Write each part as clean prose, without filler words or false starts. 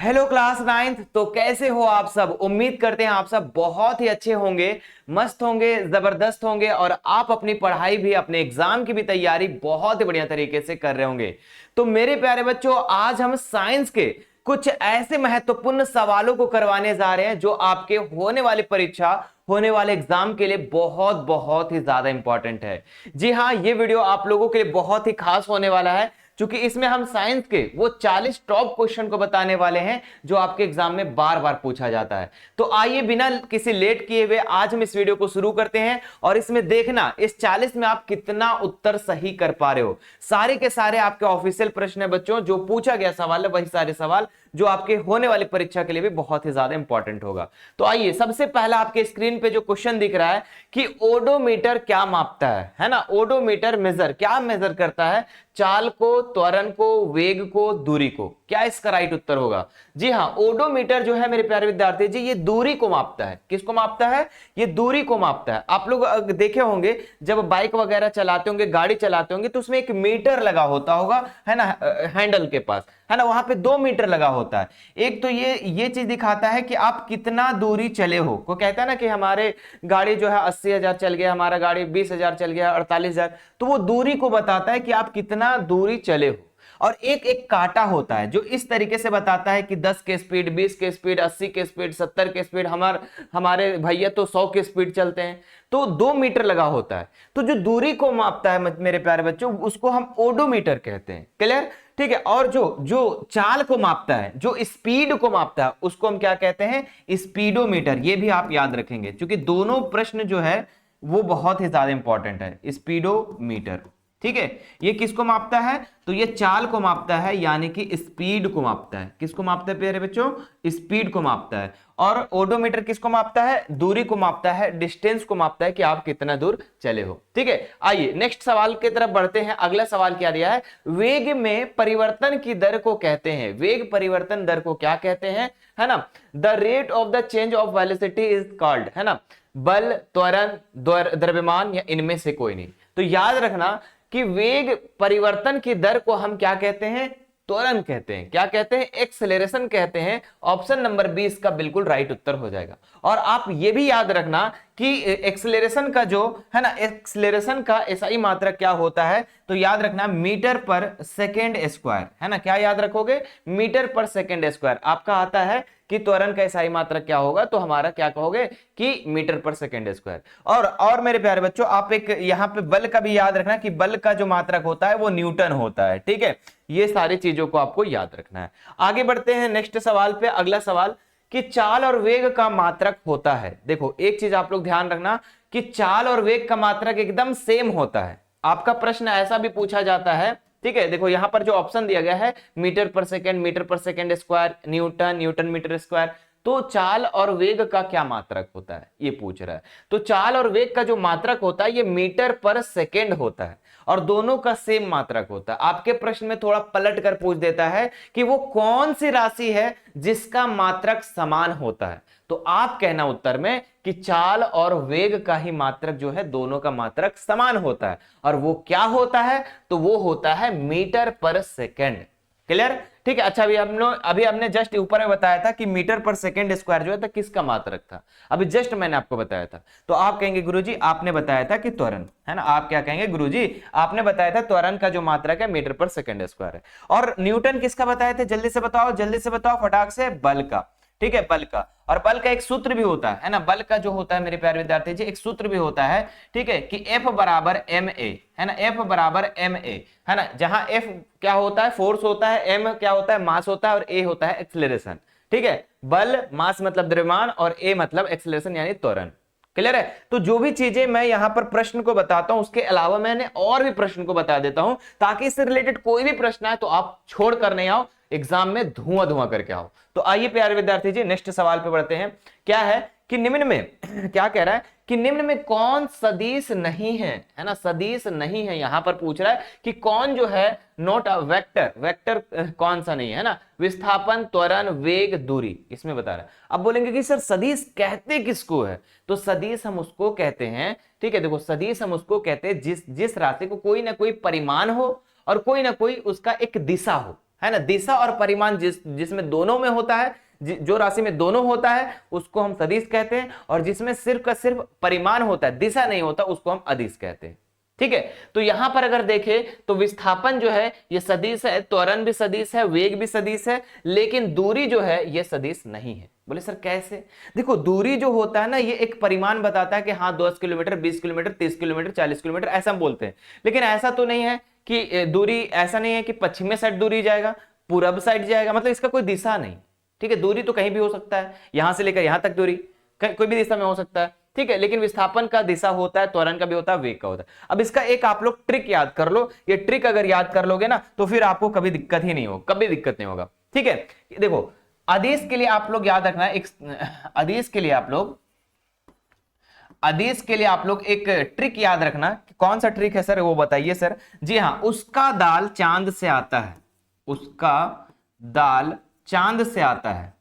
Hello class ninth. तो कैसे हो आप सब? उम्मीद करते हैं आप सब बहुत ही अच्छे होंगे, मस्त होंगे, जबरदस्त होंगे और आप अपनी पढ़ाई भी, अपने एग्जाम की भी तैयारी बहुत ही बढ़िया तरीके से कर रहे होंगे। तो मेरे प्यारे बच्चों, आज हम साइंस के कुछ ऐसे महत्वपूर्ण सवालों को करवाने जा रहे हैं जो आपके होने वाली परीक्षा, होने वाले एग्जाम के लिए बहुत बहुत ही ज्यादा इंपॉर्टेंट है। जी हाँ, ये वीडियो आप लोगों के लिए बहुत ही खास होने वाला है क्योंकि इसमें हम साइंस के वो 40 टॉप क्वेश्चन को बताने वाले हैं जो आपके एग्जाम में बार बार पूछा जाता है। तो आइए बिना किसी लेट किए हुए आज हम इस वीडियो को शुरू करते हैं और इसमें देखना इस 40 में आप कितना उत्तर सही कर पा रहे हो। सारे के सारे आपके ऑफिशियल प्रश्न है बच्चों, जो पूछा गया सवाल है वही सारे सवाल जो आपके होने वाली परीक्षा के लिए भी बहुत ही ज्यादा इंपॉर्टेंट होगा। तो आइए, सबसे पहला आपके स्क्रीन पे जो क्वेश्चन दिख रहा है कि ओडोमीटर क्या मापता है ना। ओडोमीटर मेजर क्या मेजर करता है? चाल को, त्वरण को, वेग को, दूरी को। क्या इसका राइट उत्तर होगा? जी हाँ, ओडोमीटर जो है मेरे प्यारे विद्यार्थी जी, ये दूरी को मापता है। किसको मापता है? ये दूरी को मापता है। आप लोग देखे होंगे जब बाइक वगैरह चलाते होंगे, गाड़ी चलाते होंगे, तो उसमें एक मीटर लगा होता होगा, है ना, हैंडल के पास, है ना, वहां पे 2 मीटर लगा होता है। एक तो ये चीज दिखाता है कि आप कितना दूरी चले हो। को कहता है ना कि हमारे गाड़ी जो है 80,000 चल गया, हमारा गाड़ी 20,000 चल गया, 48,000, तो वो दूरी को बताता है कि आप कितना दूरी चले हो। और एक एक कांटा होता है जो इस तरीके से बताता है कि 10 के स्पीड, 20 के स्पीड, 80 के स्पीड, 70 के स्पीड, हमारे भैया तो 100 के स्पीड चलते हैं। तो 2 मीटर लगा होता है। तो जो दूरी को मापता है मेरे प्यारे बच्चों, उसको हम ओडोमीटर कहते हैं। क्लियर? ठीक है। और जो जो चाल को मापता है, जो स्पीड को मापता है, उसको हम क्या कहते हैं? स्पीडोमीटर। ये भी आप याद रखेंगे क्योंकि दोनों प्रश्न जो है वो बहुत ही ज्यादा इंपॉर्टेंट है। स्पीडोमीटर, ठीक है, ये किसको मापता है? तो ये चाल को मापता है, यानी कि स्पीड को मापता है। किसको मापता है प्यारे बच्चों? स्पीड को मापता है। और ओडोमीटर किसको मापता है? दूरी को मापता है, डिस्टेंस को मापता है कि आप कितना दूर चले हो। ठीक है, आइए नेक्स्ट सवाल की तरफ बढ़ते हैं। अगला सवाल क्या दिया है? वेग में परिवर्तन की दर को कहते हैं, वेग परिवर्तन दर को क्या कहते हैं, है ना? The rate of the change of velocity is called, है ना, बल, त्वरण, द्रव्यमान या इनमें से कोई नहीं। तो याद रखना कि वेग परिवर्तन की दर को हम क्या कहते हैं? त्वरण कहते हैं। क्या कहते हैं? एक्सेलरेशन कहते हैं। ऑप्शन नंबर 20 का बिल्कुल राइट उत्तर हो जाएगा। और आप ये भी याद रखना कि एक्सेलरेशन का जो है ना, एक्सेलरेशन का एसआई मात्रक क्या होता है? तो याद रखना मीटर पर सेकेंड स्क्वायर, है ना। क्या याद रखोगे? Metre per second square. आपका आता है कि त्वरण का एसआई मात्रक क्या होगा, तो हमारा क्या कहोगे कि मीटर पर सेकेंड स्क्वायर। और मेरे प्यारे बच्चों, आप एक यहां पे बल का भी याद रखना कि बल का जो मात्रक होता है वो न्यूटन होता है। ठीक है, ये सारी चीजों को आपको याद रखना है। आगे बढ़ते हैं नेक्स्ट सवाल पे। अगला सवाल कि चाल और वेग का मात्रक होता है। देखो, एक चीज आप लोग ध्यान रखना कि चाल और वेग का मात्रक एकदम सेम होता है। आपका प्रश्न ऐसा भी पूछा जाता है, ठीक है। देखो यहां पर जो ऑप्शन दिया गया है, metre per second square, Newton, Newton metre square, तो चाल और वेग का क्या मात्रक होता है ये पूछ रहा है। तो चाल और वेग का जो मात्रक होता है ये मीटर पर सेकेंड होता है और दोनों का सेम मात्रक होता है। आपके प्रश्न में थोड़ा पलट कर पूछ देता है कि वो कौन सी राशि है जिसका मात्रक समान होता है। तो आप कहना उत्तर में कि चाल और वेग का ही मात्रक जो है, दोनों का मात्रक समान होता है। और वो क्या होता है? तो वो होता है मीटर पर सेकेंड। क्लियर? ठीक है। अच्छा, अभी हमने जस्ट ऊपर में बताया था कि मीटर पर सेकेंड स्क्वायर जो है था किसका मात्रक था। अभी जस्ट मैंने आपको बताया था। तो आप कहेंगे गुरुजी आपने बताया था कि त्वरण, है ना। आप क्या कहेंगे? गुरुजी आपने बताया था त्वरण का जो मात्रक है मीटर पर सेकेंड स्क्वायर है। और न्यूटन किसका बताया था? जल्दी से बताओ, जल्दी से बताओ फटाक से। बल का। ठीक है, बल का। और बल का एक सूत्र भी होता है ना, बल का जो होता है मेरे प्यारे विद्यार्थी जी, एक सूत्र भी होता है, ठीक है, कि F बराबर ma, है ना, F बराबर ma, है ना। जहां F क्या होता है? फोर्स होता है, m क्या होता है? मास होता है, और a होता है एक्सेलरेशन। ठीक है, बल, मास मतलब द्रव्यमान, और a मतलब एक्सेलरेशन यानी त्वरण। क्लियर है? तो जो भी चीजें मैं यहां पर प्रश्न को बताता हूं उसके अलावा मैंने और भी प्रश्न को बता देता हूं, ताकि इससे रिलेटेड कोई भी प्रश्न आए तो आप छोड़ कर नहीं आओ, एग्जाम में धुआं धुआं करके आओ। तो आइए प्यारे विद्यार्थी जी नेक्स्ट सवाल पे बढ़ते हैं। क्या है कि निम्न में क्या कह रहा है कि निम्न में कौन सदिश नहीं है, है ना, सदिश नहीं है। यहां पर पूछ रहा है कि कौन जो है नोट अ वेक्टर, वेक्टर कौन सा नहीं है ना। विस्थापन, त्वरण, वेग, दूरी, इसमें बता रहा है। अब बोलेंगे कि सर सदिश कहते किसको है? तो सदिश हम उसको कहते हैं, ठीक है, देखो सदिश हम उसको कहते हैं जिस राशि को कोई ना कोई परिमाण हो और कोई ना कोई उसका एक दिशा हो, है ना। दिशा और परिमाण जिसमें दोनों में होता है, जो राशि में दोनों होता है उसको हम सदिश कहते हैं, और जिसमें सिर्फ का सिर्फ परिमाण होता है, दिशा नहीं होता, उसको हम अदिश कहते हैं। ठीक है, तो यहां पर अगर देखें तो विस्थापन जो है ये सदिश है, त्वरण भी सदिश है, वेग भी सदिश है, लेकिन दूरी जो है ये सदिश नहीं है। बोले सर कैसे? देखो दूरी जो होता है ना, ये एक परिमाण बताता है कि हाँ 10 किलोमीटर, 20 किलोमीटर, 30 किलोमीटर, 40 किलोमीटर, ऐसा हम बोलते हैं। लेकिन ऐसा तो नहीं है कि दूरी, ऐसा नहीं है कि पश्चिमी साइड दूरी जाएगा, पूरब साइड जाएगा, मतलब इसका कोई दिशा नहीं। ठीक है, दूरी तो कहीं भी हो सकता है, यहां से लेकर यहां तक दूरी कोई भी दिशा में हो सकता है। ठीक है, लेकिन विस्थापन का दिशा होता है, त्वरण का भी होता है, वेग का होता है। अब इसका एक आप लोग ट्रिक याद कर लो, ये ट्रिक अगर याद कर लोगे ना तो फिर आपको कभी दिक्कत ही नहीं हो, कभी दिक्कत नहीं होगा। ठीक है, देखो अदिश के लिए आप लोग याद रखना, एक अदिश के लिए आप लोग एक ट्रिक याद रखना। कौन सा ट्रिक है सर, वो बताइए सर। जी हाँ, उसका दाल चांद से आता है, उसका दाल चांद से आता है।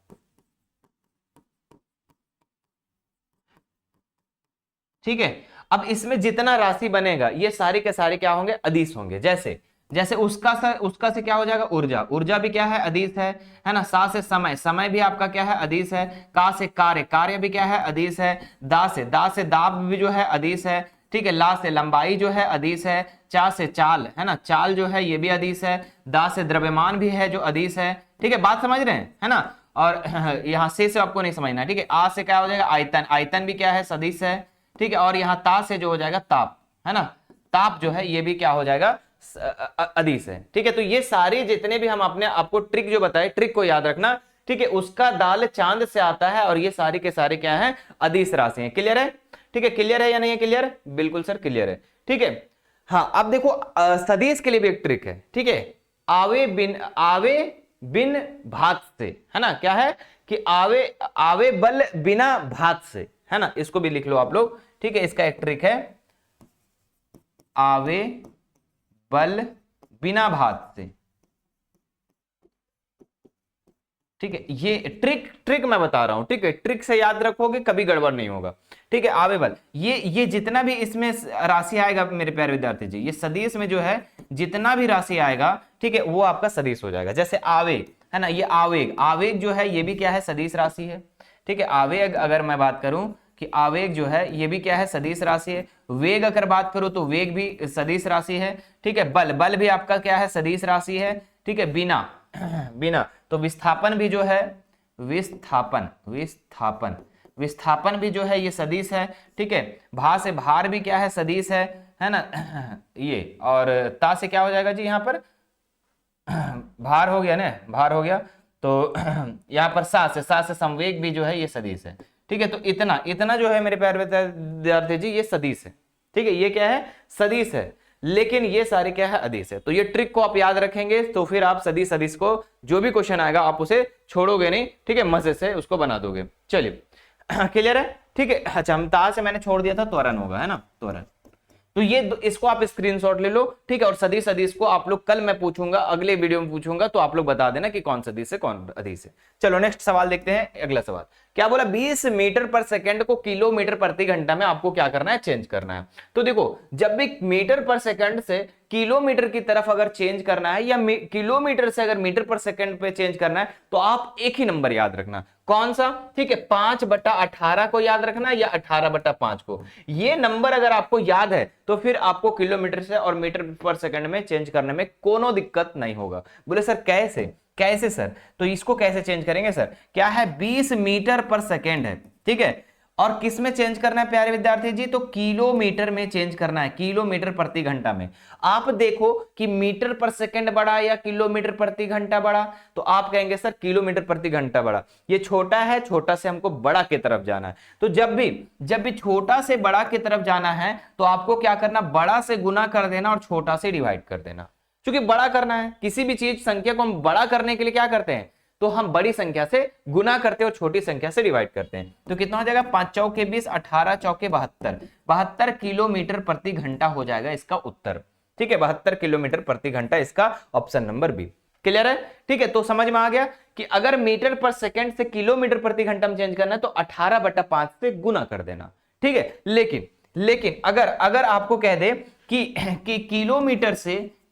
ठीक है, अब इसमें जितना राशि बनेगा ये सारे के सारे क्या होंगे, अदिश होंगे। जैसे जैसे उसका से क्या हो जाएगा, ऊर्जा, ऊर्जा भी क्या है, अदिश है ना। सा से समय, समय भी आपका क्या है, अदिश है। का से कार्य, कार्य भी क्या है, अदिश है। दा से दाब भी जो है अदिश है। ठीक है, ला से लंबाई जो है अदिश है। चा से चाल, है ना, चाल जो है ये भी अदिश है। दा से द्रव्यमान भी है जो अदिश है। ठीक है, बात समझ रहे हैं, है ना। और यहाँ से आपको नहीं समझना है। ठीक है, आ से क्या हो जाएगा, आयतन, आयतन भी क्या है, सदिश है। ठीक है, और यहाँ ता से जो हो जाएगा ताप, है ना, ताप जो है ये भी क्या हो जाएगा, अदिश है। ठीक है, तो ये सारे जितने भी हम अपने आपको ट्रिक जो बताए, ट्रिक को याद रखना। ठीक है, उसका दाल चांद से आता है, और ये सारे के सारे क्या है, अदिश राशि है। क्लियर है? ठीक है, क्लियर है या नहीं है? क्लियर, बिल्कुल सर क्लियर है। ठीक है, हाँ अब देखो सदिश के लिए भी एक ट्रिक है। ठीक है, आवे बिन भात से, है ना, क्या है कि आवे बल बिना भात से, है ना, इसको भी लिख लो आप लोग। ठीक है, इसका एक ट्रिक है, आवे बल बिना भात से। ठीक है, ये ट्रिक मैं बता रहा हूं। ठीक है, ट्रिक से याद रखोगे कभी गड़बड़ नहीं होगा। ठीक है, आवे बल, ये जितना भी इसमें राशि आएगा मेरे प्यारे विद्यार्थी जी, ये सदिश में जो है जितना भी राशि आएगा, ठीक है, वो आपका सदिश हो जाएगा। जैसे आवेग, है ना, ये आवेग, आवेग जो है ये भी क्या है, सदिश राशि है। ठीक है, आवेग अगर मैं बात करूं कि आवेग जो है ये भी क्या है, सदिश राशि है। वेग अगर बात करूं तो वेग भी सदिश राशि है। ठीक है, बल, बल भी आपका क्या है, सदिश राशि है। ठीक है, बिना बिना, तो विस्थापन भी जो है, विस्थापन भी जो है ये सदिश है। ठीक है, भा से भार भी क्या है, सदिश है ना ये, और ता से क्या हो जाएगा जी, यहाँ पर भार हो गया ना, भार हो गया। तो यहाँ पर सा से संवेग भी जो है ये सदिश है। ठीक है, तो इतना जो है मेरे प्यारे विद्यार्थी जी ये सदिश है। ठीक है, ये क्या है, सदिश है, लेकिन ये सारे क्या है, अदिश है। तो ये ट्रिक को आप याद रखेंगे तो फिर आप सदिश को जो भी क्वेश्चन आएगा आप उसे छोड़ोगे नहीं। ठीक है, मजे से उसको बना दोगे। चलिए क्लियर है? ठीक है, अच्छा हम ता से मैंने छोड़ दिया था, त्वरण होगा, है ना, त्वरण। तो ये इसको आप स्क्रीनशॉट ले लो। ठीक है, और सदिश को आप लोग कल मैं पूछूंगा, अगले वीडियो में पूछूंगा, तो आप लोग बता देना कि कौन सदिश है कौन अदिश है। चलो नेक्स्ट सवाल देखते हैं। अगला सवाल क्या बोला, 20 मीटर पर सेकंड को किलोमीटर प्रति घंटा में आपको क्या करना है, चेंज करना है। तो देखो जब भी मीटर पर सेकंड से किलोमीटर की तरफ अगर चेंज करना है, या किलोमीटर से अगर मीटर पर सेकंड पे चेंज करना है, तो आप एक ही नंबर याद रखना। कौन सा? ठीक है, 5/18 को याद रखना, या 18/5 को। ये नंबर अगर आपको याद है तो फिर आपको किलोमीटर से और मीटर पर सेकंड में चेंज करने में कोनो दिक्कत नहीं होगा। बोले सर कैसे सर? तो इसको कैसे चेंज करेंगे सर? क्या है, 20 मीटर पर सेकेंड है। ठीक है, और किस में चेंज करना है प्यारे विद्यार्थी जी, तो किलोमीटर में चेंज करना है, किलोमीटर प्रति घंटा में। आप देखो कि मीटर पर सेकंड बड़ा या किलोमीटर प्रति घंटा बड़ा, तो आप कहेंगे सर किलोमीटर प्रति घंटा बड़ा। ये छोटा है, छोटा से हमको बड़ा की तरफ जाना है। तो जब भी छोटा से बड़ा की तरफ जाना है तो आपको क्या करना, बड़ा से गुना कर देना और छोटा से डिवाइड कर देना। क्योंकि बड़ा करना है, किसी भी चीज संख्या को हम बड़ा करने के लिए क्या करते हैं, तो हम बड़ी संख्या से गुना करते हैं और छोटी संख्या से डिवाइड करते हैं। तो कितना हो जाएगा, 5 चौके 20, 18 चौके 72 किलोमीटर प्रति घंटा हो जाएगा इसका उत्तर। ठीक है, 72 किलोमीटर प्रति घंटा इसका ऑप्शन नंबर बी। क्लियर है? ठीक है, तो समझ में आ गया कि अगर मीटर पर सेकंड से किलोमीटर प्रति घंटा में चेंज करना है तो 18/5 से गुना कर देना। ठीक है, लेकिन अगर आपको कह दे कि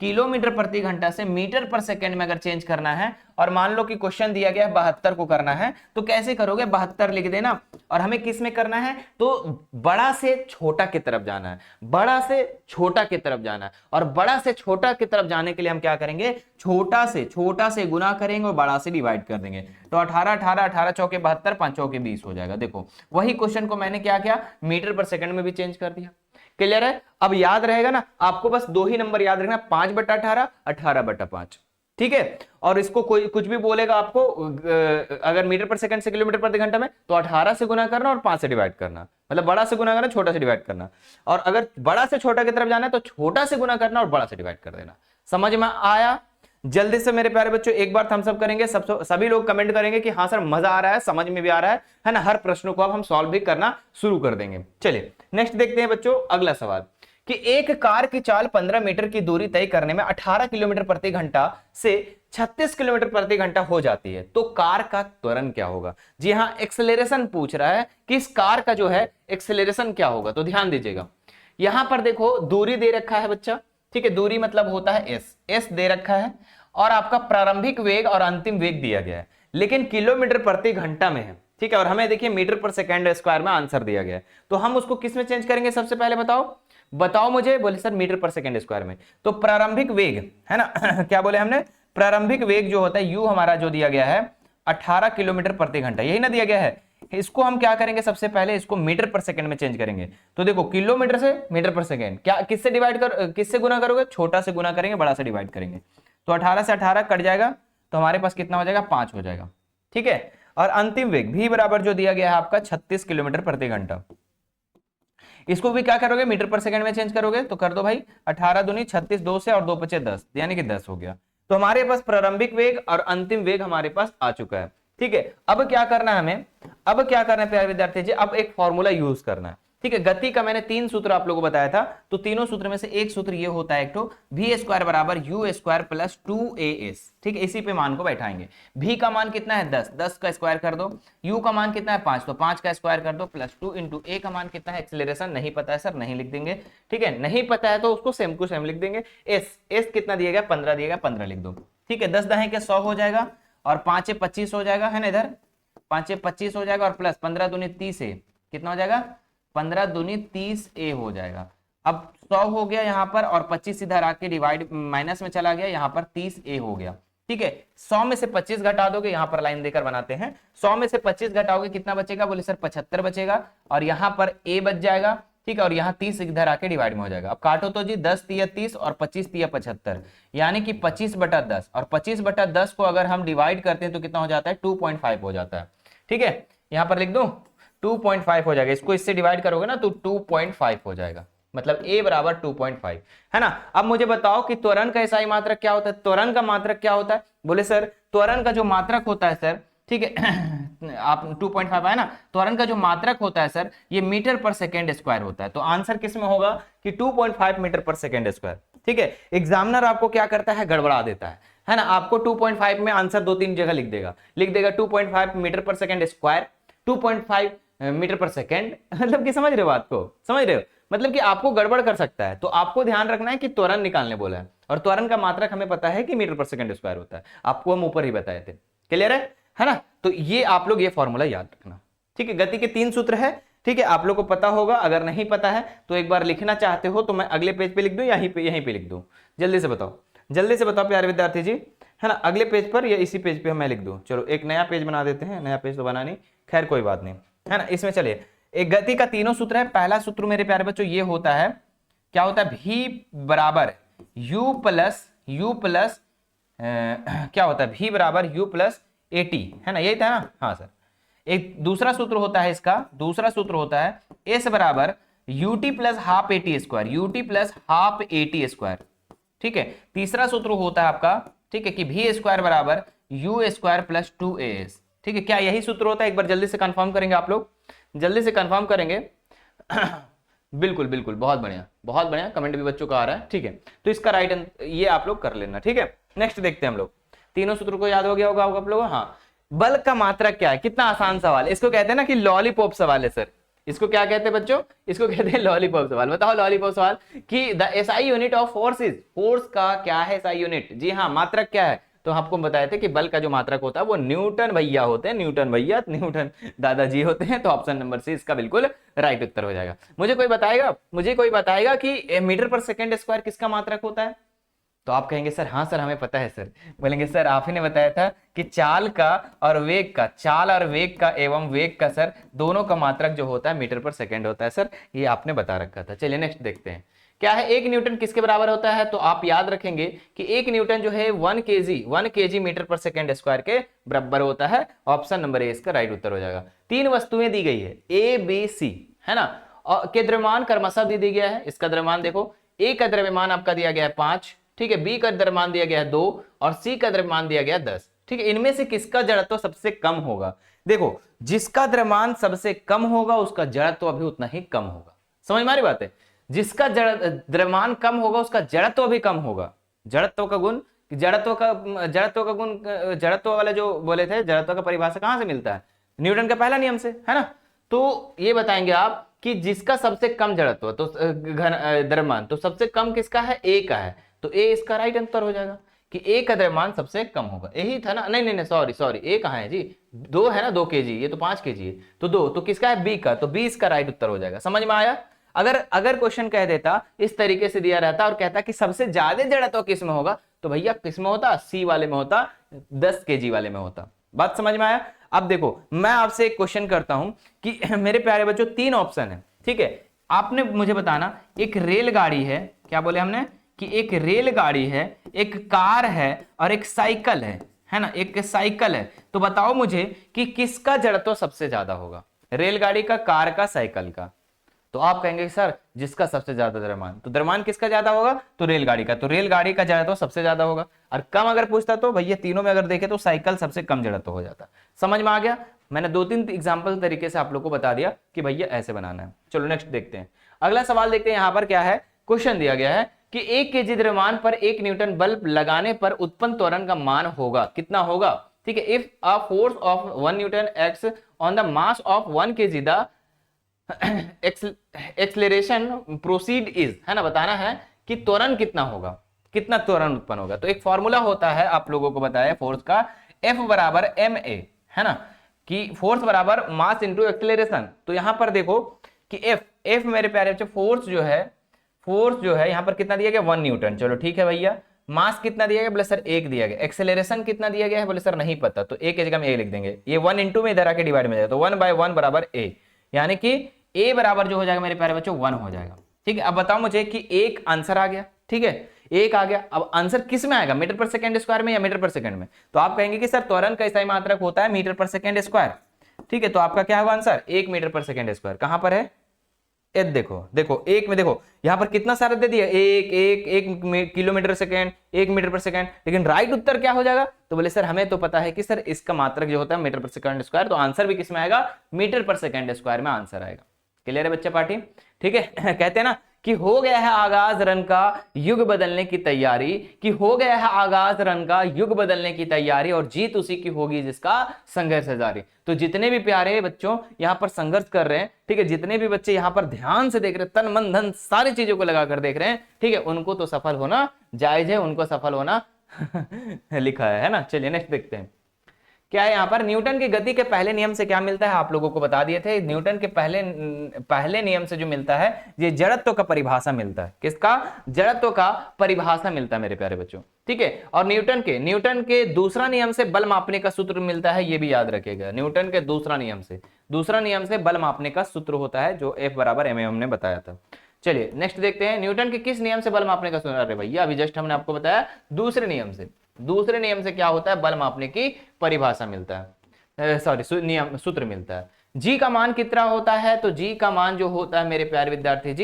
किलोमीटर प्रति घंटा से मीटर पर सेकंड में अगर चेंज करना है, और मान लो कि क्वेश्चन दिया गया है 72 को करना है, तो कैसे करोगे, 72 लिख देना, और हमें किस में करना है, तो बड़ा से छोटा की तरफ जाना है, बड़ा से छोटा की तरफ जाना है, और बड़ा से छोटा की तरफ जाने के लिए हम क्या करेंगे, छोटा से गुना करेंगे और बड़ा से डिवाइड कर देंगे। तो 18 18 18 चौके 72, 5 चौके 20 हो जाएगा। देखो वही क्वेश्चन को मैंने क्या किया, मीटर पर सेकंड में भी चेंज कर दिया। क्लियर है? अब याद रहेगा ना आपको, बस 2 ही नंबर याद रखना, 5/18, 18/5। ठीक है, और इसको कोई कुछ भी बोलेगा आपको, अगर मीटर पर सेकंड से किलोमीटर प्रति घंटा में, तो 18 से गुना करना और 5 से डिवाइड करना, मतलब बड़ा से गुना करना, छोटा से डिवाइड करना, और अगर बड़ा से छोटा की तरफ जाना है तो छोटा से गुना करना और बड़ा से डिवाइड कर देना। समझ में आया? जल्दी से मेरे प्यारे बच्चों एक बार थम्स अप करेंगे, सभी लोग कमेंट करेंगे कि हाँ सर मजा आ रहा है, समझ में भी आ रहा है ना, हर प्रश्नों को अब हम सॉल्व भी करना शुरू कर देंगे। चलिए नेक्स्ट देखते हैं बच्चों अगला सवाल, कि एक कार की चाल 15 मीटर की दूरी तय करने में 18 किलोमीटर प्रति घंटा से 36 किलोमीटर प्रति घंटा हो जाती है, तो कार का त्वरण क्या होगा। जी हाँ, एक्सेलरेशन पूछ रहा है कि इस कार का जो है एक्सेलरेशन क्या होगा। तो ध्यान दीजिएगा, यहां पर देखो दूरी दे रखा है बच्चा, ठीक है, दूरी मतलब होता है एस दे रखा है, और आपका प्रारंभिक वेग और अंतिम वेग दिया गया है, लेकिन किलोमीटर प्रति घंटा में है। ठीक है, और हमें देखिए मीटर पर सेकंड स्क्वायर में आंसर दिया गया है, तो हम उसको किस में चेंज करेंगे, सबसे पहले बताओ मुझे। बोले सर मीटर पर सेकंड स्क्वायर में, तो प्रारंभिक वेग है ना क्या बोले हमने, प्रारंभिक वेग जो होता है यू हमारा जो दिया गया है 18 किलोमीटर प्रति घंटा, यही ना दिया गया है। इसको हम क्या करेंगे, सबसे पहले इसको मीटर पर सेकंड में चेंज करेंगे। तो देखो किलोमीटर से मीटर पर सेकंड, क्या किससे डिवाइड किससे गुना करोगे, छोटा से गुना करेंगे, बड़ा से डिवाइड करेंगे। तो 18 से 18 कट जाएगा, तो हमारे पास कितना हो जाएगा, 5 हो जाएगा। ठीक है, और अंतिम वेग भी बराबर जो दिया गया है आपका 36 किलोमीटर प्रति घंटा, इसको भी क्या करोगे, मीटर पर सेकंड में चेंज करोगे। तो कर दो भाई, 18 दूनी 36, 2 से और 2 बचे 10, यानी कि 10 हो गया। तो हमारे पास प्रारंभिक वेग और अंतिम वेग हमारे पास आ चुका है। ठीक है, अब क्या करना है हमें, अब क्या करना है प्यारे विद्यार्थी जी, अब एक फॉर्मूला यूज करना है। ठीक है, गति का मैंने 3 सूत्र आप लोगों को बताया था, तो तीनों सूत्र में से एक सूत्र ये होता है, एक तो वी स्क्वायर बराबर यू स्क्वायर प्लस 2as। ठीक है, इसी पे मान को बैठाएंगे। v का मान कितना है 10, 10 का स्क्वायर कर दो, u का मान कितना है 5, तो 5 का स्क्वायर कर दो, प्लस 2 इंटू a का मान कितना है, एक्सेलरेशन नहीं पता है सर, नहीं लिख देंगे। ठीक है, नहीं पता है तो उसको सेम टू सेम लिख देंगे। s कितना दिया गया, 15 दिया गया, 15 लिख दो। ठीक है, 10 दहें के 100 हो जाएगा, और 5 25 हो जाएगा, है ना, इधर 5 25 हो जाएगा, और प्लस 15 दूनी 30 है, कितना हो जाएगा, 15 दूनी 30 a हो जाएगा। अब 100 हो गया यहाँ पर, और 25 इधर आके डिवाइड माइनस में चला गया, यहाँ पर 30 a हो गया। ठीक है, 100 में से 25 घटा दोगे, यहाँ पर लाइन देकर बनाते हैं, 100 में से 25 घटाओगे कितना बचेगा, बोले सर 75 बचेगा, और यहाँ पर a बच जाएगा। ठीक है, और यहाँ 30 इधर आके डिवाइड में हो जाएगा। अब काटो तो जी, 10 तिया 30 और 25 तिया 75, यानी कि 25/10, और 25/10 को अगर हम डिवाइड करते हैं तो कितना हो जाता है, 2.5 हो जाता है। ठीक है, यहाँ पर लिख दूं 2.5 हो जाएगा, इसको इससे डिवाइड करोगे ना तो 2.5 हो जाएगा, मतलब a बराबर 2.5 है ना। अब मुझे बताओ कि त्वरण का SI मात्रक क्या होता है, त्वरण का मात्रक क्या होता है। बोले सर त्वरण का जो मात्रक होता है सर, ठीक है आप 2.5 है ना, त्वरण का जो मात्रक होता है सर, ये मीटर पर सेकेंड स्क्वायर होता है। तो आंसर किस में होगा कि 2.5 मीटर पर सेकेंड स्क्वायर। ठीक है, एग्जामिनर आपको क्या करता है, गड़बड़ा देता है ना, आपको 2.5 में आंसर 2-3 जगह लिख देगा 2.5 metre per second square, 2.5 metre per second, मतलब कि समझ रहे हो बात को, समझ रहे हो, मतलब कि आपको गड़बड़ कर सकता है। तो आपको ध्यान रखना है कि त्वरण निकालने बोला है, और त्वरण का मात्रक हमें पता है कि मीटर पर सेकंड स्क्वायर होता है, आपको हम ऊपर ही बताए थे। क्लियर है ना, तो ये आप लोग ये फॉर्मूला याद रखना। ठीक है, गति के 3 सूत्र है। ठीक है, आप लोग को पता होगा, अगर नहीं पता है तो एक बार लिखना चाहते हो तो मैं अगले पेज पे लिख दूं, यहीं पे लिख दूं, जल्दी से बताओ प्यारे विद्यार्थी जी, है ना, अगले पेज पर या इसी पेज पे मैं लिख दूं। चलो एक नया पेज बना देते हैं, नया पेज तो बना नहीं, खैर कोई बात नहीं, है ना। इसमें चलिए, एक गति का तीनों सूत्र है। पहला सूत्र मेरे प्यारे बच्चों ये होता है, क्या होता है, v बराबर u प्लस क्या होता है, v बराबर u प्लस at, है ना, यही था ना, हाँ सर। एक दूसरा सूत्र होता है इसका, दूसरा सूत्र होता है s बराबर ut plus half at square, ut plus half at square. ठीक है, तीसरा सूत्र होता है आपका, ठीक है, कि v स्क्वायर बराबर u स्क्वायर प्लस 2as। ठीक है, क्या यही सूत्र होता है, एक बार जल्दी से कंफर्म करेंगे आप लोग, जल्दी से कंफर्म करेंगे बिल्कुल बिल्कुल, बहुत बढ़िया, कमेंट भी बच्चों का आ रहा है। ठीक है, तो इसका राइट ये आप लोग कर लेना। ठीक है, नेक्स्ट देखते हैं हम लोग, तीनों सूत्र को याद हो गया होगा आप लोगों। हाँ, बल का मात्रक क्या है, कितना आसान सवाल, इसको कहते हैं ना कि लॉलीपॉप सवाल है सर, इसको क्या कहते हैं बच्चों, इसको कहते हैं लॉलीपॉप सवाल। बताओ लॉलीपॉप सवाल कि the SI unit of force is, force का क्या है एसआई यूनिट, जी हाँ मात्रक क्या है, तो आपको बताए थे कि बल का जो मात्रक होता है वो न्यूटन भैया होते हैं, न्यूटन भैया, न्यूटन दादाजी होते हैं। तो ऑप्शन नंबर सी इसका बिल्कुल राइट उत्तर हो जाएगा। मुझे कोई बताएगा कि मीटर पर सेकेंड स्क्वायर किसका मात्रक होता है, तो आप कहेंगे सर हाँ सर हमें पता है सर। बोलेंगे सर आप ही ने बताया था कि चाल और वेग का एवं वेग का सर दोनों का मात्रक जो होता है मीटर पर सेकंड होता है सर, ये आपने बता रखा था। चलिए नेक्स्ट देखते हैं क्या है, एक न्यूटन किसके बराबर होता है, तो आप याद रखेंगे कि एक न्यूटन जो है 1 KG metre per second square के बराबर होता है। ऑप्शन नंबर ए इसका राइट उत्तर हो जाएगा। 3 वस्तुएं दी गई है ए बी सी, है ना, और के द्रव्यमान क्रमशः भी दी गया है। इसका द्रव्यमान देखो, ए का द्रव्यमान आपका दिया गया है 5, ठीक है, बी का द्रव्यमान दिया गया है 2 और सी का द्रव्यमान दिया गया है 10, ठीक है। इनमें से किसका जड़त्व सबसे कम होगा, देखो जिसका द्रव्यमान सबसे कम होगा उसका जड़त्व भी उतना ही कम होगा। समझ में आ रही बात है, जिसका द्रव्यमान कम होगा उसका जड़त्व भी कम होगा। जड़त्व का गुण, जड़त्व वाले जो बोले थे, जड़त्व का परिभाषा कहां से मिलता है, न्यूटन का पहला नियम से, है ना। तो ये बताएंगे आप कि जिसका सबसे कम जड़त्व तो द्रव्यमान, तो सबसे कम किसका है, ए का है, तो ए इसका राइट आंसर हो जाएगा कि ए का द्रव्यमान सबसे कम होगा। यही था ना, नहीं सॉरी ए कहां है जी, 2 है ना, 2 केजी, ये तो 5 केजी है, तो 2, तो किसका है, बी का, तो बी इसका राइट उत्तर हो जाएगा। समझ में आया। अगर क्वेश्चन कह देता इस तरीके से दिया रहता और कहता कि सबसे ज्यादा जड़त्व किस में होगा, तो भैया किस में होता, सी वाले में होता, 10 केजी वाले में होता। बात समझ में आया। अब देखो मैं आपसे एक क्वेश्चन करता हूं कि मेरे प्यारे बच्चों 3 ऑप्शन है, ठीक है, आपने मुझे बताना एक रेलगाड़ी है, क्या बोले हमने कि एक रेलगाड़ी है, एक कार है और एक साइकिल है ना, एक साइकिल है, तो बताओ मुझे कि किसका जड़त्व सबसे ज्यादा होगा, रेलगाड़ी का, कार का, साइकिल का। तो आप कहेंगे सर जिसका सबसे ज्यादा द्रव्यमान, तो द्रव्यमान किसका ज्यादा होगा, तो रेलगाड़ी का, तो रेलगाड़ी का जड़त्व सबसे ज्यादा होगा। और कम अगर पूछता तो भैया तीनों में अगर देखे तो साइकिल सबसे कम जड़त्व हो जाता। समझ में आ गया। मैंने 2-3 एग्जाम्पल तरीके से आप लोग को बता दिया कि भैया ऐसे बनाना है। चलो नेक्स्ट देखते हैं, अगला सवाल देखते हैं। यहां पर क्या है, क्वेश्चन दिया गया है कि 1 केजी द्रव्यमान पर 1 न्यूटन बल लगाने पर उत्पन्न त्वरण का मान होगा, कितना होगा, ठीक है। If a force of 1 Newton x on the mass of 1 KG the acceleration proceed is, है ना, बताना है कि त्वरण कितना होगा, कितना त्वरण उत्पन्न होगा। तो एक फॉर्मूला होता है आप लोगों को बताया फोर्स का, F बराबर ma, है ना, कि फोर्स बराबर मास इंटू एक्सलेरेशन। तो यहां पर देखो कि F मेरे प्यारे बच्चे फोर्स जो है यहां पर कितना दिया गया, 1 न्यूटन, चलो ठीक है भैया। मास कितना दिया गया, बोले सर 1 दिया गया। एक्सेलरेशन कितना दिया गया है, बोले सर नहीं पता, तो a की जगह में a लिख देंगे। ये 1 इंटू में इधर आके डिवाइड में जाएगा, तो 1/1 बराबर a, यानी कि a बराबर जो हो जाएगा मेरे प्यारे बच्चों 1 हो जाएगा, ठीक है। अब बताओ मुझे कि एक आंसर आ गया, ठीक है, एक आ गया। अब आंसर किस में आएगा, मीटर पर सेकंड स्क्वायर में या मीटर पर सेकंड में, तो आप कहेंगे कि सर त्वरण का इकाई मात्रक होता है मीटर पर सेकंड स्क्वायर, ठीक है। तो आपका क्या होगा आंसर, 1 मीटर पर सेकंड स्क्वायर। कहां पर है, देखो एक में देखो यहां पर कितना सारा दे दिया, एक किलोमीटर सेकंड, 1 मीटर पर सेकंड, लेकिन राइट उत्तर क्या हो जाएगा, तो बोले सर हमें तो पता है कि सर इसका मात्रक जो होता है मीटर पर सेकंड स्क्वायर, तो आंसर भी किस में आएगा, मीटर पर सेकंड स्क्वायर में आंसर आएगा। क्लियर है बच्चा पार्टी, ठीक है। कहते हैं ना कि हो गया है आगाज रन का युग बदलने की तैयारी, कि हो गया है आगाज रन का युग बदलने की तैयारी, और जीत उसी की होगी जिसका संघर्ष है जारी। तो जितने भी प्यारे बच्चों यहाँ पर संघर्ष कर रहे हैं, ठीक है, जितने भी बच्चे यहाँ पर ध्यान से देख रहे हैं, तन मन धन सारी चीजों को लगाकर देख रहे हैं, ठीक है, उनको तो सफल होना जायज है, उनको सफल होना लिखा है ना। चलिए नेक्स्ट देखते हैं क्या है। यहाँ पर न्यूटन की गति के पहले नियम से क्या मिलता है, आप लोगों को बता दिए थे। न्यूटन के पहले नियम से जो मिलता है, ये जड़त्व का परिभाषा मिलता है। किसका, जड़त्व का परिभाषा मिलता है मेरे प्यारे बच्चों, ठीक है। और न्यूटन के दूसरा नियम से बल मापने का सूत्र मिलता है, ये भी याद रखिएगा। न्यूटन के दूसरा नियम से बल मापने का सूत्र होता है, जो F बराबर ma हमने बताया था। चलिए नेक्स्ट देखते हैं, न्यूटन के किस नियम से बल मापने का सूत्र, अरे भैया अभी जस्ट हमने आपको बताया दूसरे नियम से क्या होता है, बल मापने की परिभाषा मिलता है, सूत्र मिलता है। जी का मान कितना होता है, तो जी का मान जो होता है मेरे प्यारे विद्यार्थी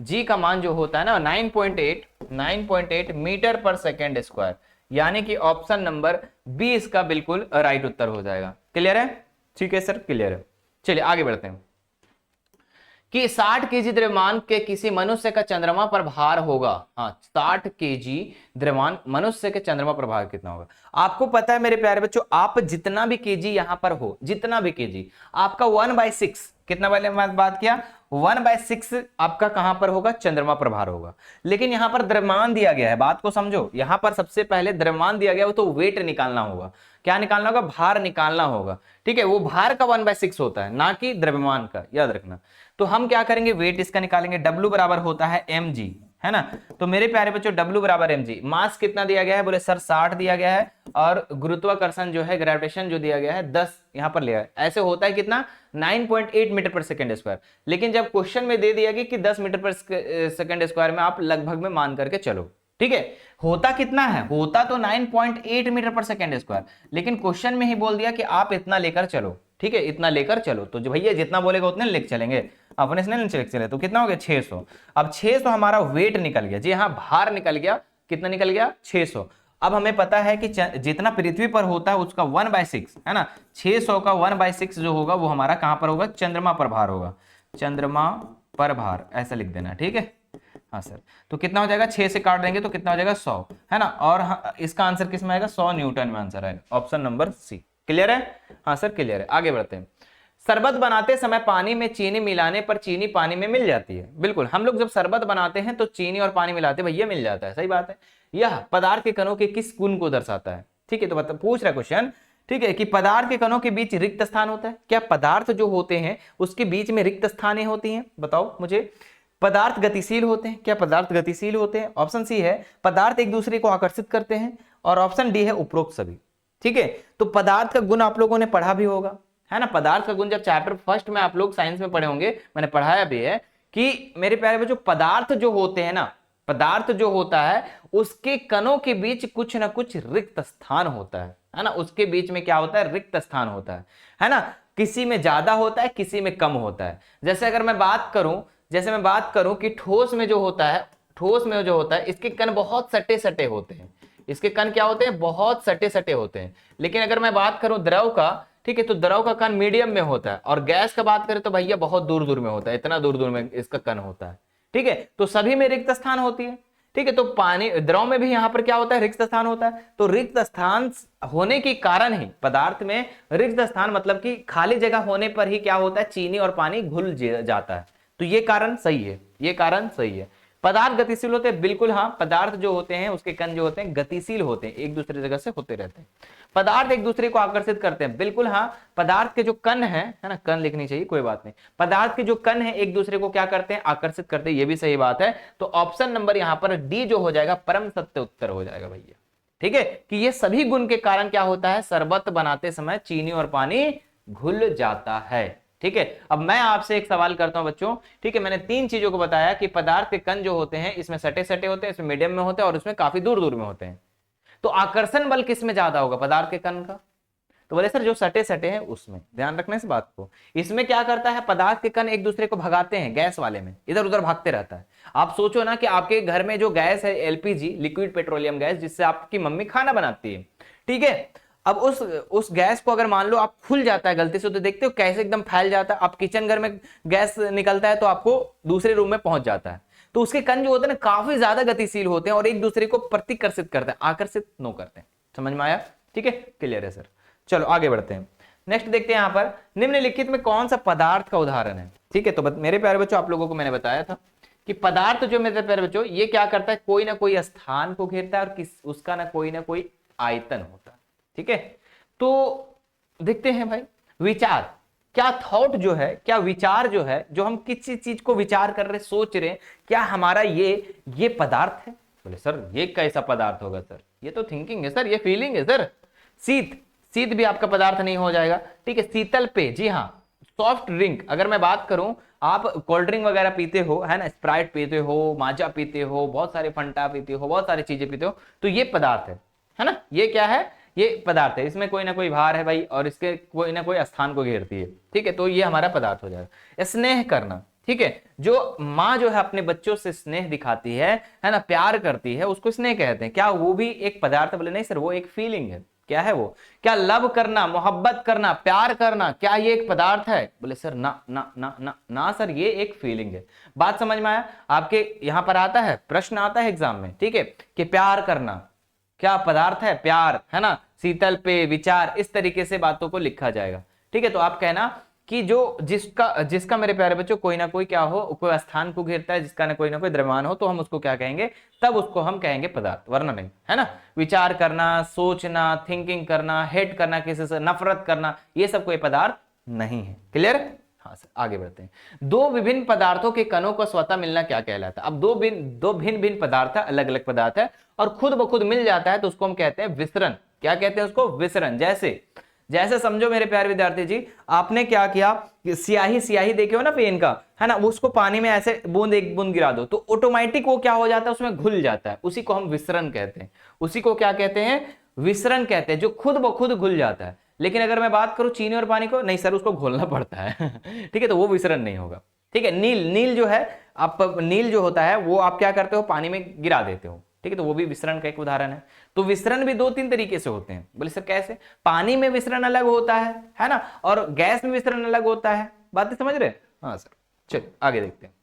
जी का मान जो होता है ना 9.8 मीटर पर सेकेंड स्क्वायर, यानी कि ऑप्शन नंबर बी इसका बिल्कुल राइट उत्तर हो जाएगा। क्लियर है, ठीक है सर, क्लियर है। चलिए आगे बढ़ते हैं। कि 60 केजी द्रव्यमान के किसी मनुष्य का चंद्रमा पर भार होगा। हाँ, 60 केजी द्रव्यमान मनुष्य के चंद्रमा पर भार कितना होगा। आपको पता है मेरे प्यारे बच्चों, आप जितना भी केजी यहां पर हो, जितना भी केजी, आपका 1/6 कितना वाले बात किया, 1/6 आपका कहां पर होगा, चंद्रमा पर भार होगा। लेकिन यहां पर द्रव्यमान दिया गया है, बात को समझो, यहां पर सबसे पहले द्रव्यमान दिया गया हो तो वेट निकालना होगा। क्या निकालना होगा, भार निकालना होगा। ठीक है, वो भार का 1/6 होता है, ना कि द्रव्यमान का, याद रखना। तो हम क्या करेंगे, वेट इसका निकालेंगे। W बराबर होता है mg, है ना। तो मेरे प्यारे बच्चों W बराबर mg, मास कितना दिया गया है, बोले सर 60 दिया गया है, और गुरुत्वाकर्षण जो है, ग्रेविटेशन जो दिया गया है 10 यहां पर लिया है। ऐसे होता है कितना, 9.8 मीटर पर सेकेंड स्क्वायर। लेकिन जब क्वेश्चन में दे दिया गया कि 10 मीटर पर सेकेंड स्क्वायर में आप लगभग में मान करके चलो, ठीक है। होता कितना है, होता तो 9.8 मीटर पर सेकेंड स्क्वायर, लेकिन क्वेश्चन में ही बोल दिया कि आप इतना लेकर चलो, ठीक है, इतना लेकर चलो। तो जो भैया जितना बोलेगा उतने लिख चलेंगे, अपने से नहीं लिख चले। तो कितना हो गया, 600। अब 600 हमारा वेट निकल गया, जी हाँ, भार निकल गया। कितना निकल गया, 600। अब हमें पता है कि जितना पृथ्वी पर होता है उसका 1/6, है ना। 600 का 1/6 जो होगा वो हमारा कहां पर होगा, चंद्रमा पर भार होगा। चंद्रमा पर भार ऐसा लिख देना, ठीक है। हाँ सर, तो कितना हो जाएगा, 6 से काट देंगे तो कितना हो जाएगा, 100, है ना। और हाँ, इसका आंसर किस में आएगा, 100 न्यूटन में आंसर आएगा, ऑप्शन नंबर सी। क्लियर है, हाँ सर क्लियर है। आगे बढ़ते हैं। शरबत बनाते समय पानी में चीनी मिलाने पर चीनी पानी में मिल जाती है। बिल्कुल, हम लोग जब शरबत बनाते हैं तो चीनी और पानी मिलाते हैं, भैया मिल जाता है, सही बात है। यह पदार्थ के कणों के किस गुण को दर्शाता है, ठीक है। तो पूछ रहा क्वेश्चन, ठीक है, कि पदार्थ के कणों के बीच रिक्त स्थान होता है। क्या पदार्थ जो होते हैं उसके बीच में रिक्त स्थानें होती हैं, बताओ मुझे। पदार्थ गतिशील होते हैं, क्या पदार्थ गतिशील होते हैं, ऑप्शन सी है। पदार्थ एक दूसरे को आकर्षित करते हैं, और ऑप्शन डी है उपरोक्त सभी, ठीक है। तो पदार्थ का गुण आप लोगों ने पढ़ा भी होगा, है ना। पदार्थ का गुण जब चैप्टर फर्स्ट में आप लोग साइंस में पढ़े होंगे, मैंने पढ़ाया भी है कि मेरे प्यारे बच्चों, पदार्थ जो होते हैं ना, पदार्थ जो होता है उसके कणों के बीच कुछ ना कुछ रिक्त स्थान होता है ना। उसके बीच में क्या होता है, रिक्त स्थान होता है ना। किसी में ज्यादा होता है, किसी में कम होता है। जैसे अगर मैं बात करूं कि ठोस में जो होता है, इसके कण बहुत सटे सटे होते हैं। इसके कण क्या होते हैं, बहुत सटे सटे होते हैं। लेकिन अगर मैं बात करूं द्रव का, ठीक है, तो द्रव का कण मीडियम में होता है, और गैस का बात करें तो भैया बहुत दूर दूर में होता है, इतना दूर दूर में इसका कण होता है, ठीक है। तो सभी में रिक्त स्थान होती है, ठीक है। तो पानी द्रव में भी यहां पर क्या होता है, रिक्त स्थान होता है। तो रिक्त स्थान होने के कारण ही पदार्थ में रिक्त स्थान, मतलब कि खाली जगह होने पर ही क्या होता है, चीनी और पानी घुल जाता है। तो ये कारण सही है, ये कारण सही है। पदार्थ गतिशील होते हैं, बिल्कुल हाँ, पदार्थ जो होते हैं उसके कण जो होते हैं गतिशील होते हैं, एक दूसरे जगह से होते रहते हैं। पदार्थ एक दूसरे को आकर्षित करते हैं, बिल्कुल हाँ। पदार्थ के जो कण है ना, कण लिखनी चाहिए, कोई बात नहीं। पदार्थ के जो कण है एक दूसरे को क्या करते हैं, आकर्षित करते हैं, ये भी सही बात है। तो ऑप्शन नंबर यहाँ पर डी जो हो जाएगा, परम सत्य उत्तर हो जाएगा भैया, ठीक है। कि ये सभी गुण के कारण क्या होता है, शरबत बनाते समय चीनी और पानी घुल जाता है, ठीक है। अब मैं आपसे एक सवाल करता हूं बच्चों, ठीक है। मैंने 3 चीजों को बताया कि पदार्थ के कण जो होते हैं इसमें सटे सटे होते हैं, इसमें मीडियम में होते हैं, और इसमें काफी दूर दूर में होते हैं। तो आकर्षण बल किस में ज्यादा होगा, पदार्थ के कण का। तो बोले सर जो सटे सटे हैं उसमें, ध्यान रखना इस बात को। इसमें क्या करता है, पदार्थ के कण एक दूसरे को भगाते हैं, गैस वाले में इधर उधर भागते रहता है। आप सोचो ना कि आपके घर में जो गैस है, LPG, लिक्विड पेट्रोलियम गैस, जिससे आपकी मम्मी खाना बनाती है, ठीक है। अब उस गैस को अगर मान लो आप खुल जाता है गलती से, तो देखते हो कैसे एकदम फैल जाता है। आप किचन घर में गैस निकलता है तो आपको दूसरे रूम में पहुंच जाता है। तो उसके कण जो होते हैं ना, काफी ज्यादा गतिशील होते हैं और एक दूसरे को प्रतिकर्षित करते हैं, आकर्षित नो करते हैं। समझ में आया, ठीक है, क्लियर है सर। चलो आगे बढ़ते हैं। नेक्स्ट देखते हैं यहाँ पर, निम्नलिखित में कौन सा पदार्थ का उदाहरण है, ठीक है। तो मेरे प्यारे बच्चों, आप लोगों को मैंने बताया था कि पदार्थ जो मेरे प्यारे बच्चों, ये क्या करता है, कोई ना कोई स्थान को घेरता है, और उसका ना कोई आयतन होता है, ठीक है। तो देखते हैं भाई, विचार, क्या थॉट जो है, क्या विचार जो है, जो हम किसी चीज को विचार कर रहे, सोच रहे, क्या हमारा ये पदार्थ है। बोले सर ये कैसा पदार्थ होगा सर, ये तो थिंकिंग है सर, ये फीलिंग है सर। शीत भी आपका पदार्थ नहीं हो जाएगा, ठीक है। शीतल पेय, जी हाँ। सॉफ्ट ड्रिंक, अगर मैं बात करूं, आप कोल्ड ड्रिंक वगैरह पीते हो, है ना, स्प्राइट पीते हो, माजा पीते हो, बहुत सारे फंटा पीते हो, बहुत सारी चीजें पीते हो, तो ये पदार्थ है ना। ये क्या है, ये पदार्थ है। इसमें कोई ना कोई भार है भाई, और इसके कोई ना कोई स्थान को घेरती है, ठीक है। तो ये हमारा पदार्थ हो जाएगा। स्नेह करना, ठीक है। जो माँ जो है अपने बच्चों से स्नेह दिखाती है ना, प्यार करती है, उसको स्नेह कहते हैं। क्या वो भी एक पदार्थ, बोले नहीं सर वो एक फीलिंग है। क्या है वो? क्या लव करना, मोहब्बत करना, प्यार करना, क्या ये एक पदार्थ है? बोले सर ना ना ना ना ना सर, ये एक फीलिंग है। बात समझ में आया? आपके यहां पर आता है, प्रश्न आता है एग्जाम में, ठीक है, कि प्यार करना क्या पदार्थ है? प्यार, है ना, शीतल पे विचार, इस तरीके से बातों को लिखा जाएगा, ठीक है। तो आप कहना कि जो जिसका मेरे प्यारे बच्चों कोई ना कोई क्या हो, कोई स्थान को घेरता है, जिसका ना कोई द्रव्यमान हो, तो हम उसको क्या कहेंगे? तब उसको हम कहेंगे पदार्थ, वरना नहीं, है ना। विचार करना, सोचना, थिंकिंग करना, हेट करना, किसी से नफरत करना, ये सब कोई पदार्थ नहीं है। क्लियर? हाँ सर, आगे बढ़ते हैं। दो विभिन्न पदार्थों के कणों को स्वतः मिलना क्या कहलाता है? अब दो भिन्न भिन्न पदार्थ है, अलग अलग पदार्थ है, और खुद ब खुद मिल जाता है, तो उसको हम कहते हैं विसरण। क्या कहते हैं उसको? विसरण। जैसे समझो मेरे प्यारे विद्यार्थी जी, आपने क्या किया, स्याही देखे हो ना पेन का, है ना, उसको पानी में ऐसे बूंद एक बूंद गिरा दो, तो ऑटोमेटिक वो क्या हो जाता है, उसमें घुल जाता है। उसी को हम विसरण कहते हैं। उसी को क्या कहते हैं? विसरण कहते हैं, जो खुद ब खुद घुल जाता है। लेकिन अगर मैं बात करूं चीनी और पानी को, नहीं सर, उसको घोलना पड़ता है ठीक है, तो वो विसरण नहीं होगा। ठीक है। नील जो है, आप नील जो होता है वो आप क्या करते हो? पानी में गिरा देते हो, ठीक है, तो वो भी विसरण का एक उदाहरण है। तो विसरण भी 2-3 तरीके से होते हैं। बोले सर कैसे? पानी में विसरण अलग होता है ना, और गैस में विसरण अलग होता है। बातें समझ रहे? हाँ सर, चलिए आगे देखते हैं।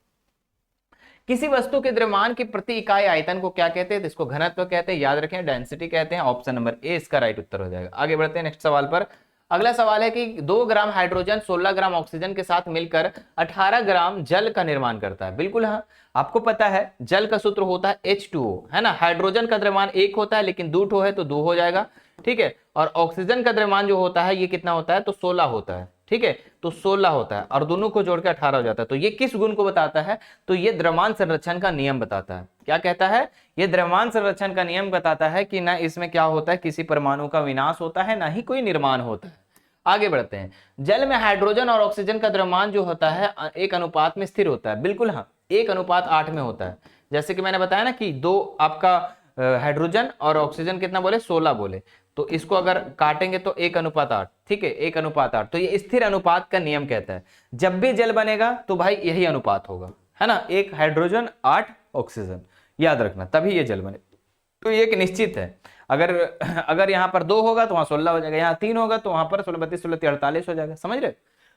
किसी वस्तु के द्रव्यमान की प्रति इकाई आयतन को क्या कहते हैं? तो इसको घनत्व कहते हैं, याद रखें, डेंसिटी कहते हैं। ऑप्शन नंबर ए इसका राइट उत्तर हो जाएगा। आगे बढ़ते हैं नेक्स्ट सवाल पर। अगला सवाल है कि 2 ग्राम हाइड्रोजन 16 ग्राम ऑक्सीजन के साथ मिलकर 18 ग्राम जल का निर्माण करता है। बिल्कुल हाँ, आपको पता है जल का सूत्र होता है H2O, है ना। हाइड्रोजन का द्रव्यमान 1 होता है, लेकिन 2 है तो 2 हो जाएगा, ठीक है। और ऑक्सीजन का द्रव्यमान जो होता है ये कितना होता है? तो 16 होता है, ठीक है, तो 16 होता है, और दोनों को जोड़ के 18 हो जाता है। तो ये किस गुण को बताता है? तो ये द्रव्यमान संरक्षण का नियम बताता है। क्या कहता है? ये द्रव्यमान संरक्षण का नियम बताता है कि ना इसमें क्या होता है, किसी परमाणु का विनाश होता है, ना ही कोई निर्माण होता है। आगे बढ़ते हैं। जल में हाइड्रोजन और ऑक्सीजन का द्रव्यमान जो होता है एक अनुपात में स्थिर होता है। बिल्कुल हाँ, 1:8 में होता है। जैसे कि मैंने बताया ना कि 2 आपका हाइड्रोजन और ऑक्सीजन कितना बोले? 16 बोले, तो इसको अगर काटेंगे तो 1:8, ठीक है, 1:8। तो ये स्थिर अनुपात का नियम कहता है जब भी जल बनेगा तो भाई यही अनुपात होगा, है ना, 1 हाइड्रोजन 8 ऑक्सीजन, याद रखना, तभी ये जल बने। तो ये एक निश्चित है। अगर यहाँ पर 2 होगा तो वहां 16 हो जाएगा, यहाँ 3 होगा तो वहां पर 16, 32, 16, 48 हो जाएगा। समझ रहे?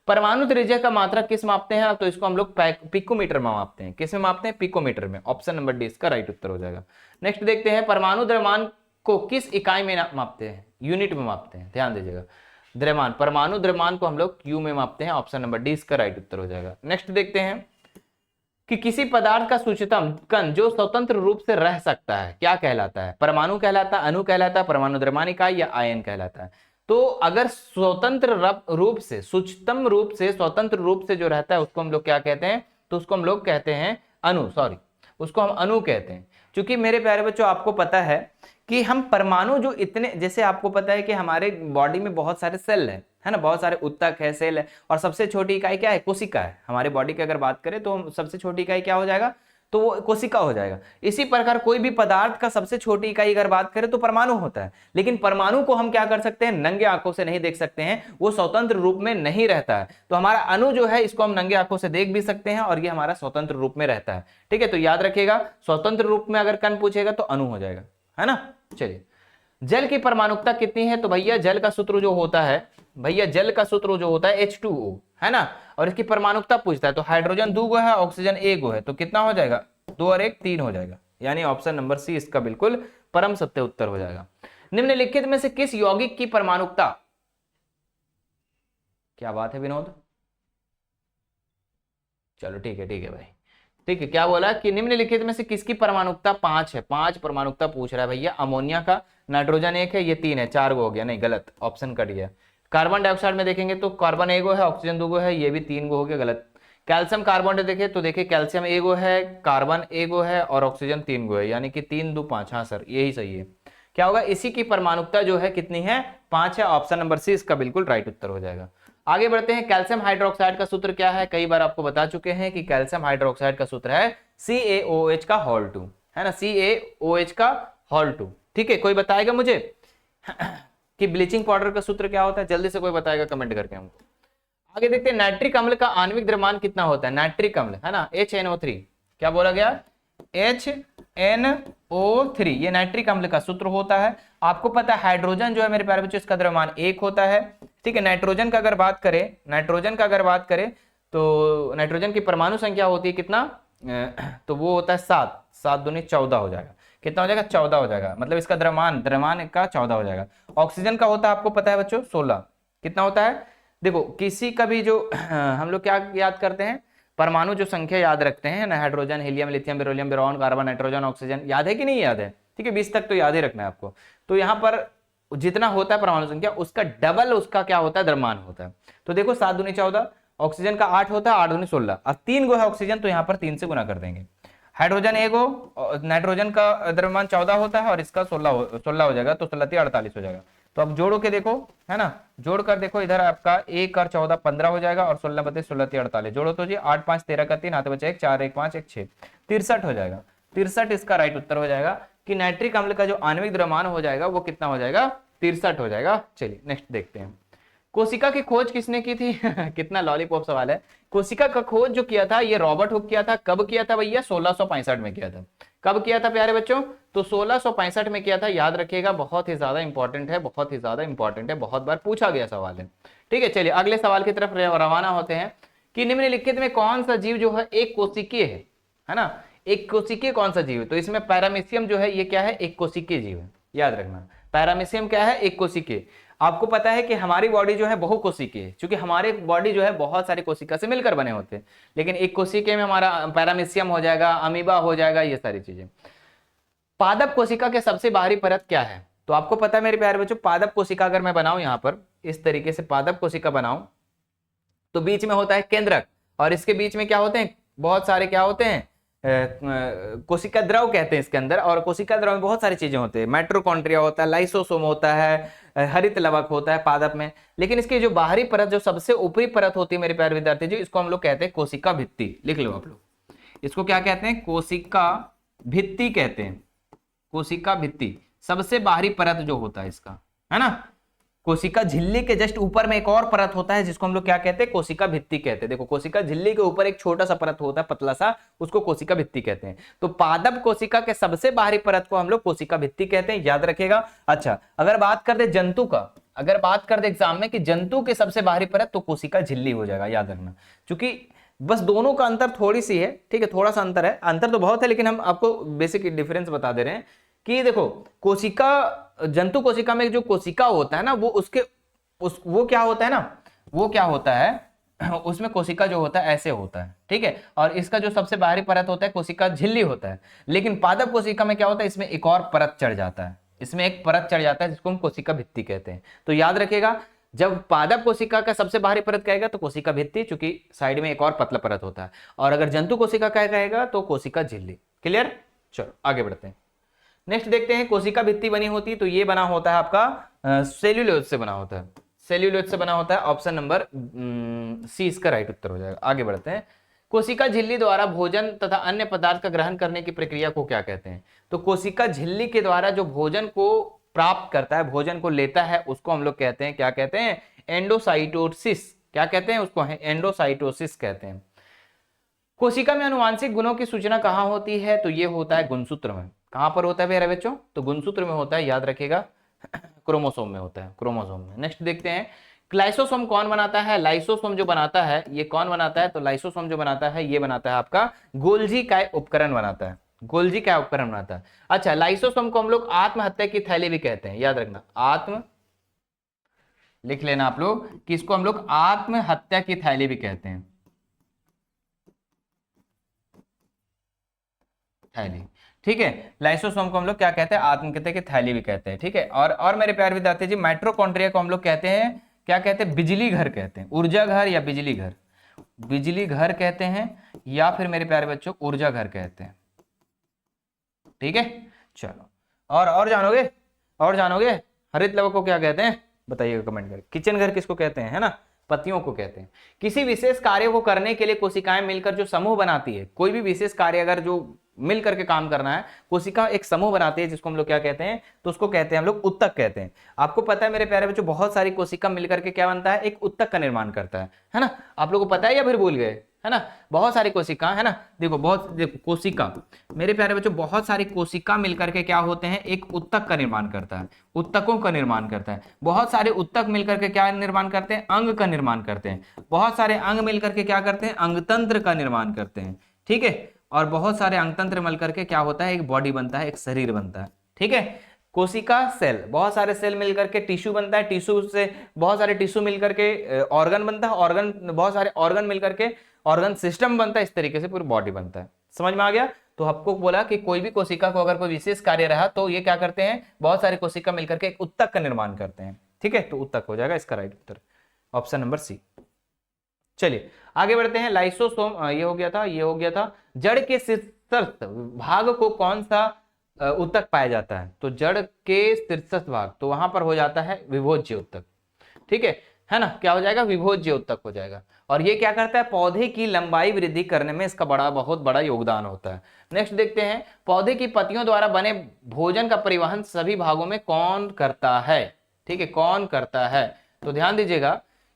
परमाणु त्रिज्या का मात्रा किस मापते हैं? तो इसको हम लोग पिकोमीटर में मापते हैं। किस में मापते हैं? पिकोमीटर में। ऑप्शन नंबर डी इसका राइट उत्तर हो जाएगा। नेक्स्ट देखते हैं, परमाणु द्रव्यमान को किस इकाई में मापते हैं? यूनिट में मापते हैं, ध्यान दीजिएगा। द्रव्यमान, परमाणु द्रव्यमान को हम लोग क्यू में मापते हैं। ऑप्शन नंबर डी इसका राइट उत्तर हो जाएगा। नेक्स्ट देखते हैं कि किसी पदार्थ का सूक्ष्मतम कण जो स्वतंत्र रूप से रह सकता है क्या कहलाता है? परमाणु कहलाता है, अणु कहलाता है, परमाणु द्रव्यमान इकाई, या आयन कहलाता है? तो अगर स्वतंत्र रूप से, सूक्ष्मतम रूप से, स्वतंत्र रूप से जो रहता है उसको हम लोग क्या कहते हैं? तो उसको हम लोग कहते हैं अणु, सॉरी, उसको हम अणु कहते हैं। क्योंकि मेरे प्यारे बच्चों आपको पता है कि हम परमाणु जो इतने, जैसे आपको पता है कि हमारे बॉडी में बहुत सारे सेल है ना, बहुत सारे उत्तक है, सेल है, और सबसे छोटी इकाई क्या है? कोशिका है। हमारे बॉडी की अगर बात करें तो सबसे छोटी इकाई क्या हो जाएगा? तो वो कोशिका हो जाएगा। इसी प्रकार कोई भी पदार्थ का सबसे छोटी इकाई अगर बात करें तो परमाणु होता है। लेकिन परमाणु को हम क्या कर सकते हैं? नंगे आंखों से नहीं देख सकते हैं, वो स्वतंत्र रूप में नहीं रहता है। तो हमारा अणु जो है इसको हम नंगे आंखों से देख भी सकते हैं, और ये हमारा स्वतंत्र रूप में रहता है। ठीक है, तो याद रखिएगा, स्वतंत्र रूप में अगर कण पूछेगा तो अणु हो जाएगा, है ना। चलिए, जल की परमाणुकता कितनी है? तो भैया जल का सूत्र जो होता है, H2O, है ना, और इसकी परमाणुकता पूछता है तो हाइड्रोजन 2 है, ऑक्सीजन 1 है, तो कितना हो जाएगा? 2 और 1 3 हो जाएगा। यानी ऑप्शन नंबर सी इसका बिल्कुल परम सत्य उत्तर हो जाएगा। निम्नलिखित में से किस यौगिक की परमाणुकता, क्या बात है विनोद, चलो ठीक है भाई, ठीक है, क्या बोला कि निम्नलिखित में से किसकी परमाणुकता 5 है? 5 परमाणुकता पूछ रहा है भैया। अमोनिया का, नाइट्रोजन 1 है, ये 3 है, 4 गो हो गया, नहीं गलत, ऑप्शन कट गया। कार्बन डाइऑक्साइड में देखेंगे तो कार्बन 1 गो है, ऑक्सीजन 2 गो है, ये भी 3 गो हो गया, गलत। कैल्शियम कार्बन देखे तो देखिए कैल्शियम 1 गो है, कार्बन 1 गो है, और ऑक्सीजन 3 गो है, यानी कि 3 2 5। हाँ सर, यही सही है। क्या होगा? इसी की परमाणुकता जो है कितनी है? 5 है। ऑप्शन नंबर सी इसका बिल्कुल राइट उत्तर हो जाएगा। आगे बढ़ते हैं। कैल्शियम हाइड्रोक्साइड का सूत्र क्या है? कई बार आपको बता चुके हैं कि कैल्शियम हाइड्रोक्साइड का सूत्र है CaOH का होल 2, है ना, CaOH का होल 2। ठीक है, कोई बताएगा मुझे कि ब्लीचिंग पाउडर का सूत्र क्या होता है? जल्दी से कोई बताएगा कमेंट करके हमको। आगे देखते हैं, नाइट्रिक अम्ल का आणविक द्रव्यमान कितना होता है? नाइट्रिक अम्ल, है ना, HNO3, क्या बोला गया? HNO3 ये नाइट्रिक अम्ल का सूत्र होता है। आपको पता है हाइड्रोजन जो है मेरे प्यारे बच्चों इसका द्रव्यमान 1 होता है, ठीक है। नाइट्रोजन का अगर बात करें तो नाइट्रोजन की परमाणु संख्या होती है कितना, तो वो होता है 7, 7 दूनी 14 हो जाएगा। कितना हो जाएगा, 14 हो जाएगा, मतलब इसका द्रव्यमान का 14 हो जाएगा। ऑक्सीजन का होता है आपको पता है बच्चों 16। कितना होता है, देखो किसी का भी जो हम लोग क्या याद करते हैं, परमाणु जो संख्या याद रखते हैं ना, hydrogen, helium, lithium, beryllium, boron, carbon, nitrogen, oxygen, याद है कि नहीं याद है, ठीक है, 20 तक तो याद ही रखना है आपको। तो यहाँ पर जितना होता है परमाणु संख्या उसका डबल उसका क्या होता है, द्रव्यमान होता है। तो देखो 7 दूनी 14, ऑक्सीजन का 8 होता है, 8 दूनी 16, अब 3 गो है ऑक्सीजन तो यहाँ पर 3 से गुना कर देंगे। हाइड्रोजन 1 हो, नाइट्रोजन का द्रव्यमान 14 होता है और इसका 16 हो जाएगा, तो 16 48 हो जाएगा। तो अब जोड़ो के देखो, है ना, जोड़ कर देखो, इधर आपका 1 और 14 15 हो जाएगा और 16 बते 16 48, जोड़ो तो जी 8 5 13 का 3, हाथ बचा 1, 4 1 5 1 6, 63 हो जाएगा। 63 इसका राइट उत्तर हो जाएगा कि नाइट्रिक अम्ल का जो आणविक द्रव्यमान हो जाएगा वो कितना हो जाएगा, 63 हो जाएगा। चलिए नेक्स्ट देखते हैं, कोशिका की खोज किसने की थी कितना लॉलीपॉप सवाल है। कोशिका का खोज जो किया था ये रॉबर्ट हुक किया था। कब किया था भैया, 1665 में किया था। कब किया था प्यारे बच्चों, तो 1665 में किया था, याद रखिएगा, बहुत ही ज्यादा इंपॉर्टेंट है, बहुत ही ज्यादा इंपॉर्टेंट है, बहुत बार पूछा गया सवाल है, ठीक है। चलिए अगले सवाल की तरफ रवाना होते हैं कि निम्नलिखित में कौन सा जीव जो है एक कोशिकीय है ना, एक कोशिकीय कौन सा जीव है, तो इसमें पैरामीशियम जो है ये क्या है, एक कोशिकीय जीव है, याद रखना। पैरामीशियम क्या है, एक कोशिकीय। आपको पता है कि हमारी बॉडी जो है बहुकोशिकीय है, क्योंकि हमारे बॉडी जो है बहुत सारी कोशिका से मिलकर बने होते हैं, लेकिन एक कोशिकीय में हमारा पैरामीशियम हो जाएगा, अमीबा हो जाएगा, ये सारी चीजें। पादप कोशिका के सबसे बाहरी परत क्या है, तो आपको पता है मेरे प्यारे बच्चों, पादप कोशिका अगर मैं बनाऊं यहां पर इस तरीके से पादप कोशिका बनाऊं तो बीच में होता है केंद्रक, और इसके बीच में क्या होते हैं, बहुत सारे क्या होते हैं, कोशिका द्रव कहते हैं इसके अंदर, और कोशिका द्रव में बहुत सारी चीजें होती है, माइटोकॉन्ड्रिया होता है, लाइसोसोम होता है, हरित लवक होता है पादप में। लेकिन इसकी जो बाहरी परत, जो सबसे ऊपरी परत होती है मेरे प्यारे विद्यार्थी जी, इसको हम लोग कहते हैं कोशिका भित्ति। लिख लो आप लोग, इसको क्या कहते हैं, कोशिका भित्ति कहते हैं। कोशिका भित्ति सबसे बाहरी परत जो होता है इसका, है ना। कोशिका झिल्ली के जस्ट ऊपर में एक और परत होता है जिसको हम लोग क्या कहते हैं, कोशिका भित्ति कहते हैं। देखो कोशिका झिल्ली के ऊपर एक छोटा सा परत होता है, पतला सा, उसको कोशिका भित्ति कहते हैं। तो पादप कोशिका के सबसे बाहरी परत को हम लोग कोशिका भित्ति कहते हैं, याद रखिएगा। अच्छा, अगर बात कर दे जंतु का, अगर बात कर दे एग्जाम में कि जंतु के सबसे बाहरी परत, तो कोशिका झिल्ली हो जाएगा, याद रखना। क्योंकि बस दोनों का अंतर थोड़ी सी है, ठीक है, थोड़ा सा अंतर है, अंतर तो बहुत है, लेकिन हम आपको बेसिक डिफरेंस बता दे रहे हैं कि देखो कोशिका, जंतु कोशिका में जो कोशिका होता है ना, वो क्या होता है ना, वो क्या होता है उसमें कोशिका जो होता है ऐसे होता है, ठीक है, और इसका जो सबसे बाहरी परत होता है कोशिका झिल्ली होता है। लेकिन पादप कोशिका में क्या होता है, इसमें एक और परत चढ़ जाता है, इसमें एक परत चढ़ जाता है जिसको हम कोशिका भित्ति कहते हैं। तो याद रखिएगा, जब पादप कोशिका का सबसे बाहरी परत कहेगा तो कोशिका भित्ति, चूंकि साइड में एक और पतला परत होता है, और अगर जंतु कोशिका का कहेगा तो कोशिका झिल्ली। क्लियर, चलो आगे बढ़ते हैं। नेक्स्ट देखते हैं, कोशिका भित्ति बनी होती तो ये बना होता है आपका सेल्यूलोज से बना होता है, सेल्यूलोज से बना होता है। ऑप्शन नंबर सी इसका राइट उत्तर हो जाएगा। आगे बढ़ते हैं, कोशिका झिल्ली द्वारा भोजन तथा अन्य पदार्थ का ग्रहण करने की प्रक्रिया को क्या कहते हैं, तो कोशिका झिल्ली के द्वारा जो भोजन को प्राप्त करता है, भोजन को लेता है, उसको हम लोग कहते हैं, क्या कहते हैं, एंडोसाइटोसिस। क्या कहते हैं उसको, एंडोसाइटोसिस कहते हैं। कोशिका में अनुवांशिक गुणों की सूचना कहां होती है, तो ये होता है गुणसूत्र में। कहां पर होता है मेरे बच्चों, तो गुणसूत्र में होता है, याद रखिएगा, क्रोमोसोम में होता है, क्रोमोसोम में। नेक्स्ट देखते हैं, लाइसोसोम कौन बनाता है, लाइसोसोम जो बनाता है ये कौन बनाता है, तो लाइसोसोम जो बनाता है ये बनाता है आपका गोल्जी काय उपकरण बनाता है, गोल्जी काय उपकरण बनाता है। अच्छा, लाइसोसोम को हम लोग आत्महत्या की थैली भी कहते हैं, याद रखना, आत्म लिख लेना आप लोग कि इसको हम लोग आत्महत्या की थैली भी कहते हैं, थैली, ठीक है। लाइसोसोम को हम लोग क्या कहते हैं, आत्महत्या की थैली भी कहते हैं, ठीक है। और मेरे प्यारे विद्यार्थी जी, माइटोकॉन्ड्रिया को हम लोग कहते हैं, क्या कहते हैं, बिजली घर कहते हैं, ऊर्जा घर या बिजली घर, बिजली घर कहते हैं, या फिर मेरे प्यारे बच्चों ऊर्जा घर कहते हैं, ठीक है। चलो, और जानोगे, और जानोगे, हरित लवक को क्या कहते हैं बताइएगा कमेंट करके। किचन घर किसको कहते हैं, है ना, पत्तियों को कहते हैं। किसी विशेष कार्य को करने के लिए कोशिकाएं मिलकर जो समूह बनाती है, कोई भी विशेष कार्य अगर जो मिल करके काम करना है, कोशिका एक समूह बनाती है जिसको हम लोग क्या कहते हैं, तो उसको कहते हैं हम लोग उत्तक कहते हैं। आपको पता है मेरे प्यारे बच्चों, बहुत सारी कोशिका मिलकर के क्या बनता है, एक उत्तक का निर्माण करता है ना। आप लोगों को पता है या फिर भूल गए, है ना, बहुत सारी कोशिका है ना, देखो कोशिका मेरे प्यारे बच्चों, बहुत सारी कोशिका मिलकर के क्या होते हैं, एक उत्तक का निर्माण करता है, उत्तकों का निर्माण करता है। बहुत सारे उत्तक मिलकर के क्या निर्माण करते हैं, अंग का निर्माण करते हैं। बहुत सारे अंग मिलकर के क्या करते हैं, अंगतंत्र का निर्माण करते हैं। ठीक है, और बहुत सारे अंगतंत्र मिलकर के क्या होता है, एक बॉडी बनता है, एक शरीर बनता है। ठीक है, कोशिका सेल, बहुत सारे सेल मिलकर के टिश्यू बनता है, टिश्यू से बहुत सारे टिश्यू मिलकर के ऑर्गन बनता है, ऑर्गन बहुत सारे ऑर्गन मिलकर के ऑर्गन सिस्टम बनता है, इस तरीके से पूरी बॉडी बनता है। समझ में आ गया? तो आपको बोला कि कोई भी कोशिका को अगर कोई विशेष कार्य रहा तो ये क्या करते हैं, बहुत सारी कोशिका मिलकर के एक उत्तक का निर्माण करते हैं। ठीक है, तो उत्तक हो जाएगा इसका राइट उत्तर, ऑप्शन नंबर सी। चलिए आगे बढ़ते हैं। लाइसोसोम ये हो गया था, ये हो गया था। जड़ के शीर्षस्थ भाग को कौन सा उत्तक पाया जाता है, तो जड़ के शीर्षस्थ भाग, तो वहां पर हो जाता है विभोज्य उत्तक। ठीक है ना, क्या हो जाएगा, विभोज्य उत्तक हो जाएगा। और ये क्या करता है, पौधे की लंबाई वृद्धि करने में इसका बहुत बड़ा योगदान होता है। नेक्स्ट देखते हैं, पौधे की पत्तियों द्वारा बने भोजन का परिवहन सभी भागों में कौन करता है। ठीक है, कौन करता है, तो ध्यान दीजिएगा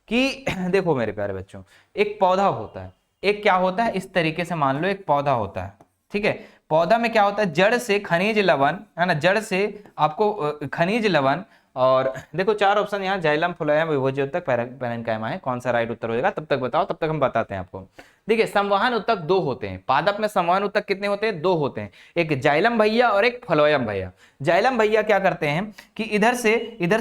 कि देखो मेरे प्यारे बच्चों, एक पौधा होता है, एक क्या होता है, इस तरीके से मान लो एक पौधा होता है। ठीक है, पौधा में क्या होता है, जड़ से खनिज लवण, है ना, जड़ से आपको खनिज लवण, और देखो चार ऑप्शन यहाँ, जाइलम, फ्लोएम, विभोज्य उत्तक, पैरेन्काइमा है। कौन सा राइट उत्तर हो जाएगा, तब तक बताओ, तब तक हम बताते हैं आपको। देखिए संवहन उत्तक दो होते हैं, पादप में संवहन उत्तक कितने होते हैं, दो होते हैं, एक जाइलम भैया और एक फ्लोएम भैया। जाइलम भैया क्या करते हैं कि इधर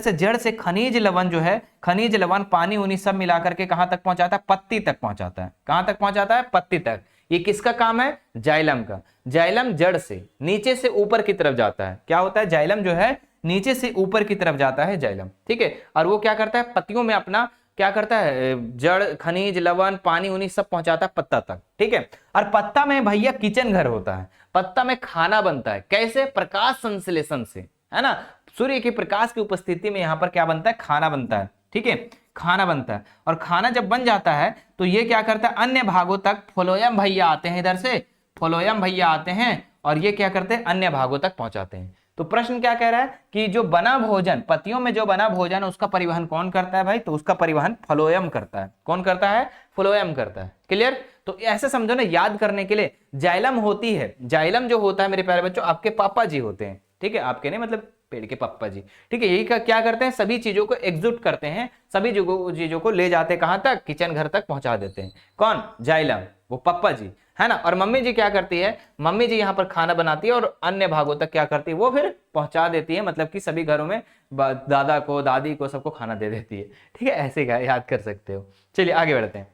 से जड़ से खनिज लवण जो है, खनिज लवण, पानी उनी सब मिलाकर के कहां तक पहुंचाता है, पत्ती तक पहुंचाता है। कहां तक पहुंचाता है, पत्ती तक। ये किसका काम है, जाइलम का। जाइलम जड़ से नीचे से ऊपर की तरफ जाता है, क्या होता है, जाइलम जो है नीचे से ऊपर की तरफ जाता है जाइलम। ठीक है, और वो क्या करता है, पत्तियों में अपना क्या करता है, जड़, खनिज लवण, पानी उनी सब पहुंचाता है पत्ता तक। ठीक है, और पत्ता में भैया किचन घर होता है, पत्ता में खाना बनता है। कैसे, प्रकाश संश्लेषण से, है ना, सूर्य के प्रकाश की उपस्थिति में यहाँ पर क्या बनता है, खाना बनता है। ठीक है, खाना बनता है, और खाना जब बन जाता है तो ये क्या करता है, अन्य भागों तक फ्लोएम भैया आते हैं, इधर से फ्लोएम भैया आते हैं, और ये क्या करते हैं, अन्य भागों तक पहुंचाते हैं। तो प्रश्न क्या कह रहा है कि जो बना भोजन, पत्तियों में जो बना भोजन, उसका परिवहन कौन करता है भाई, तो उसका परिवहन फ्लोएम करता है। कौन करता है, फ्लोएम करता है। क्लियर? तो ऐसे समझो ना, याद करने के लिए, जाइलम होती है, जाइलम जो होता है मेरे प्यारे बच्चों, आपके पापा जी होते हैं। ठीक है, आपके नहीं मतलब पेड़ के पापा जी। ठीक है, यही का क्या करते हैं, सभी चीजों को एकजुट करते हैं, सभी चीजों को ले जाते कहां तक, किचन घर तक पहुंचा देते हैं। कौन, जाइलम, वो पापा जी, है ना। और मम्मी जी क्या करती है, मम्मी जी यहाँ पर खाना बनाती है और अन्य भागों तक क्या करती है, वो फिर पहुंचा देती है, मतलब कि सभी घरों में दादा को, दादी को, सबको खाना दे देती है। ठीक है, ऐसे याद कर सकते हो। चलिए आगे बढ़ते हैं,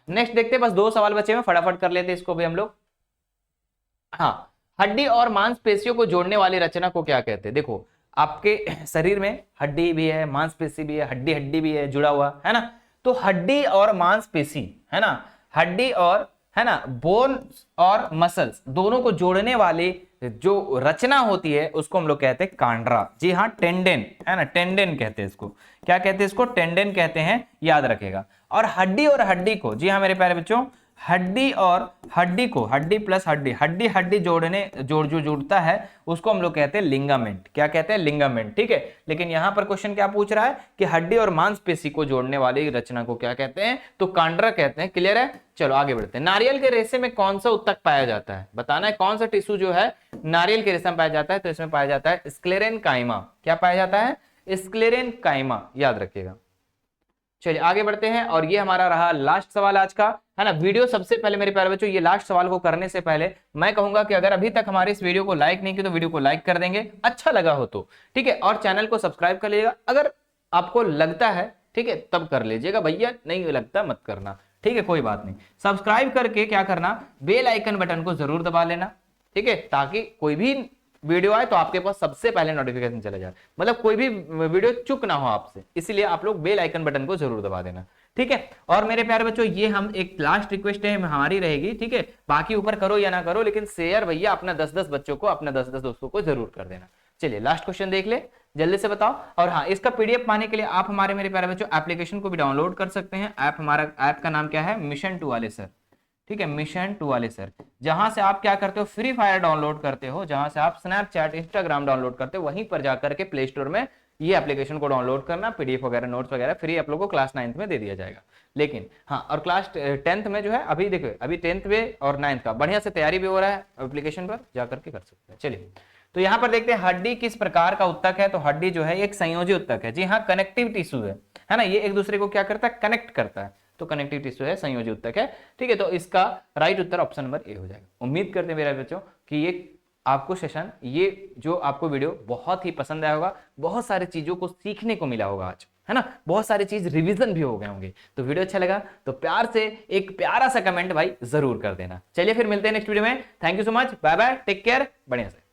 नेक्स्ट देखते हैं। बस दो सवाल बचे हैं, फटाफट कर लेते हैं इसको भी हम लोग। हाँ, हड्डी और मांसपेशियों को जोड़ने वाली रचना को क्या कहते हैं। देखो आपके शरीर में हड्डी भी है, मांसपेशी भी है, हड्डी भी है जुड़ा हुआ, है ना। तो हड्डी और मांसपेशी, है ना, हड्डी और, है ना, बोन और मसल्स, दोनों को जोड़ने वाली जो रचना होती है उसको हम लोग कहते हैं कांड्रा। जी हाँ, टेंडेन, है ना, टेंडेन कहते हैं इसको। क्या कहते हैं इसको, टेंडेन कहते हैं, याद रखेगा। और हड्डी को, जी हाँ मेरे प्यारे बच्चों, हड्डी और हड्डी को, हड्डी प्लस हड्डी जो जुड़ता है उसको हम लोग कहते हैं लिंगामेंट। क्या कहते हैं, लिंगामेंट। ठीक है, लेकिन यहां पर क्वेश्चन क्या पूछ रहा है कि हड्डी और मांसपेशी को जोड़ने वाली रचना को क्या कहते हैं, तो कांड्रा कहते हैं। क्लियर है? चलो आगे बढ़ते हैं। नारियल के रेशे में कौन सा उत्तक पाया जाता है, बताना है कौन सा टिश्यू जो है नारियल के रेशे में पाया जाता है, तो इसमें पाया जाता है स्क्लेरेनकाइमा। क्या पाया जाता है, स्क्लेरेनकाइमा, याद रखिएगा। चलिए आगे बढ़ते हैं, और ये हमारा रहा लास्ट सवाल आज का, है ना। वीडियो सबसे पहले मेरे प्यारे बच्चों, ये लास्ट सवाल को करने से पहले मैं कहूंगा कि अगर अभी तक हमारे इस वीडियो को लाइक नहीं किया तो वीडियो को लाइक कर देंगे, अच्छा लगा हो तो। ठीक है, और चैनल को सब्सक्राइब कर लीजिएगा अगर आपको लगता है, ठीक है, तब कर लीजिएगा, भैया नहीं लगता मत करना। ठीक है, कोई बात नहीं। सब्सक्राइब करके क्या करना, बेल आइकन बटन को जरूर दबा लेना। ठीक है, ताकि कोई भी वीडियो आए तो आपके पास सबसे पहले नोटिफिकेशन चले जाए, मतलब कोई भी वीडियो चुक ना हो आपसे, इसीलिए आप लोग बेल आइकन बटन को जरूर दबा देना। ठीक है, और मेरे प्यारे बच्चों, ये हम एक लास्ट रिक्वेस्ट है हमारी रहेगी, ठीक है, बाकी ऊपर करो या ना करो, लेकिन शेयर भैया अपना 10-10 बच्चों को, अपना 10-10 दोस्तों को जरूर कर देना। चलिए लास्ट क्वेश्चन देख ले, जल्दी से बताओ। और हाँ, इसका पीडीएफ पाने के लिए आप हमारे मेरे प्यारे बच्चों एप्लीकेशन को भी डाउनलोड कर सकते हैं। हमारा ऐप का नाम क्या है, मिशन टू वाले सर। ठीक है, मिशन टू वाले सर, जहां से आप क्या करते हो, फ्री फायर डाउनलोड करते हो, जहां से आप स्नैपचैट, इंस्टाग्राम डाउनलोड करते हो, वहीं पर जाकर के प्ले स्टोर में ये एप्लीकेशन को डाउनलोड करना, पीडीएफ वगैरह नोट्स वगैरह फ्री आप लोगों को क्लास 9th में दे दिया जाएगा। लेकिन हाँ, और क्लास 10th में जो है अभी देखो, अभी 10th में और 9th का बढ़िया से तैयारी भी हो रहा है, एप्लीकेशन पर जाकर के कर सकते हैं। चलिए तो यहाँ पर देखते हैं हड्डी किस प्रकार का उत्तक है। तो हड्डी जो है एक संयोजी उत्तक है। जी हाँ, कनेक्टिव टिश्यू है ना, ये एक दूसरे को क्या करता है, कनेक्ट करता है। तो कनेक्टिव टिश्यू है, संयोजी उत्तक है। ठीक है, तो इसका right Uttar option number A हो जाएगा। उम्मीद करते हैं मेरे बच्चों कि ये आपको सेशन, ये जो आपको वीडियो बहुत ही पसंद आया होगा, बहुत सारी चीजों को सीखने को मिला होगा आज, है ना, बहुत सारी चीज रिवीजन भी हो गए होंगे। तो वीडियो अच्छा लगा तो प्यार से एक प्यारा सा कमेंट भाई जरूर कर देना। चलिए फिर मिलते हैं नेक्स्ट वीडियो में। Thank you so much, bye bye, take care, बढ़िया से।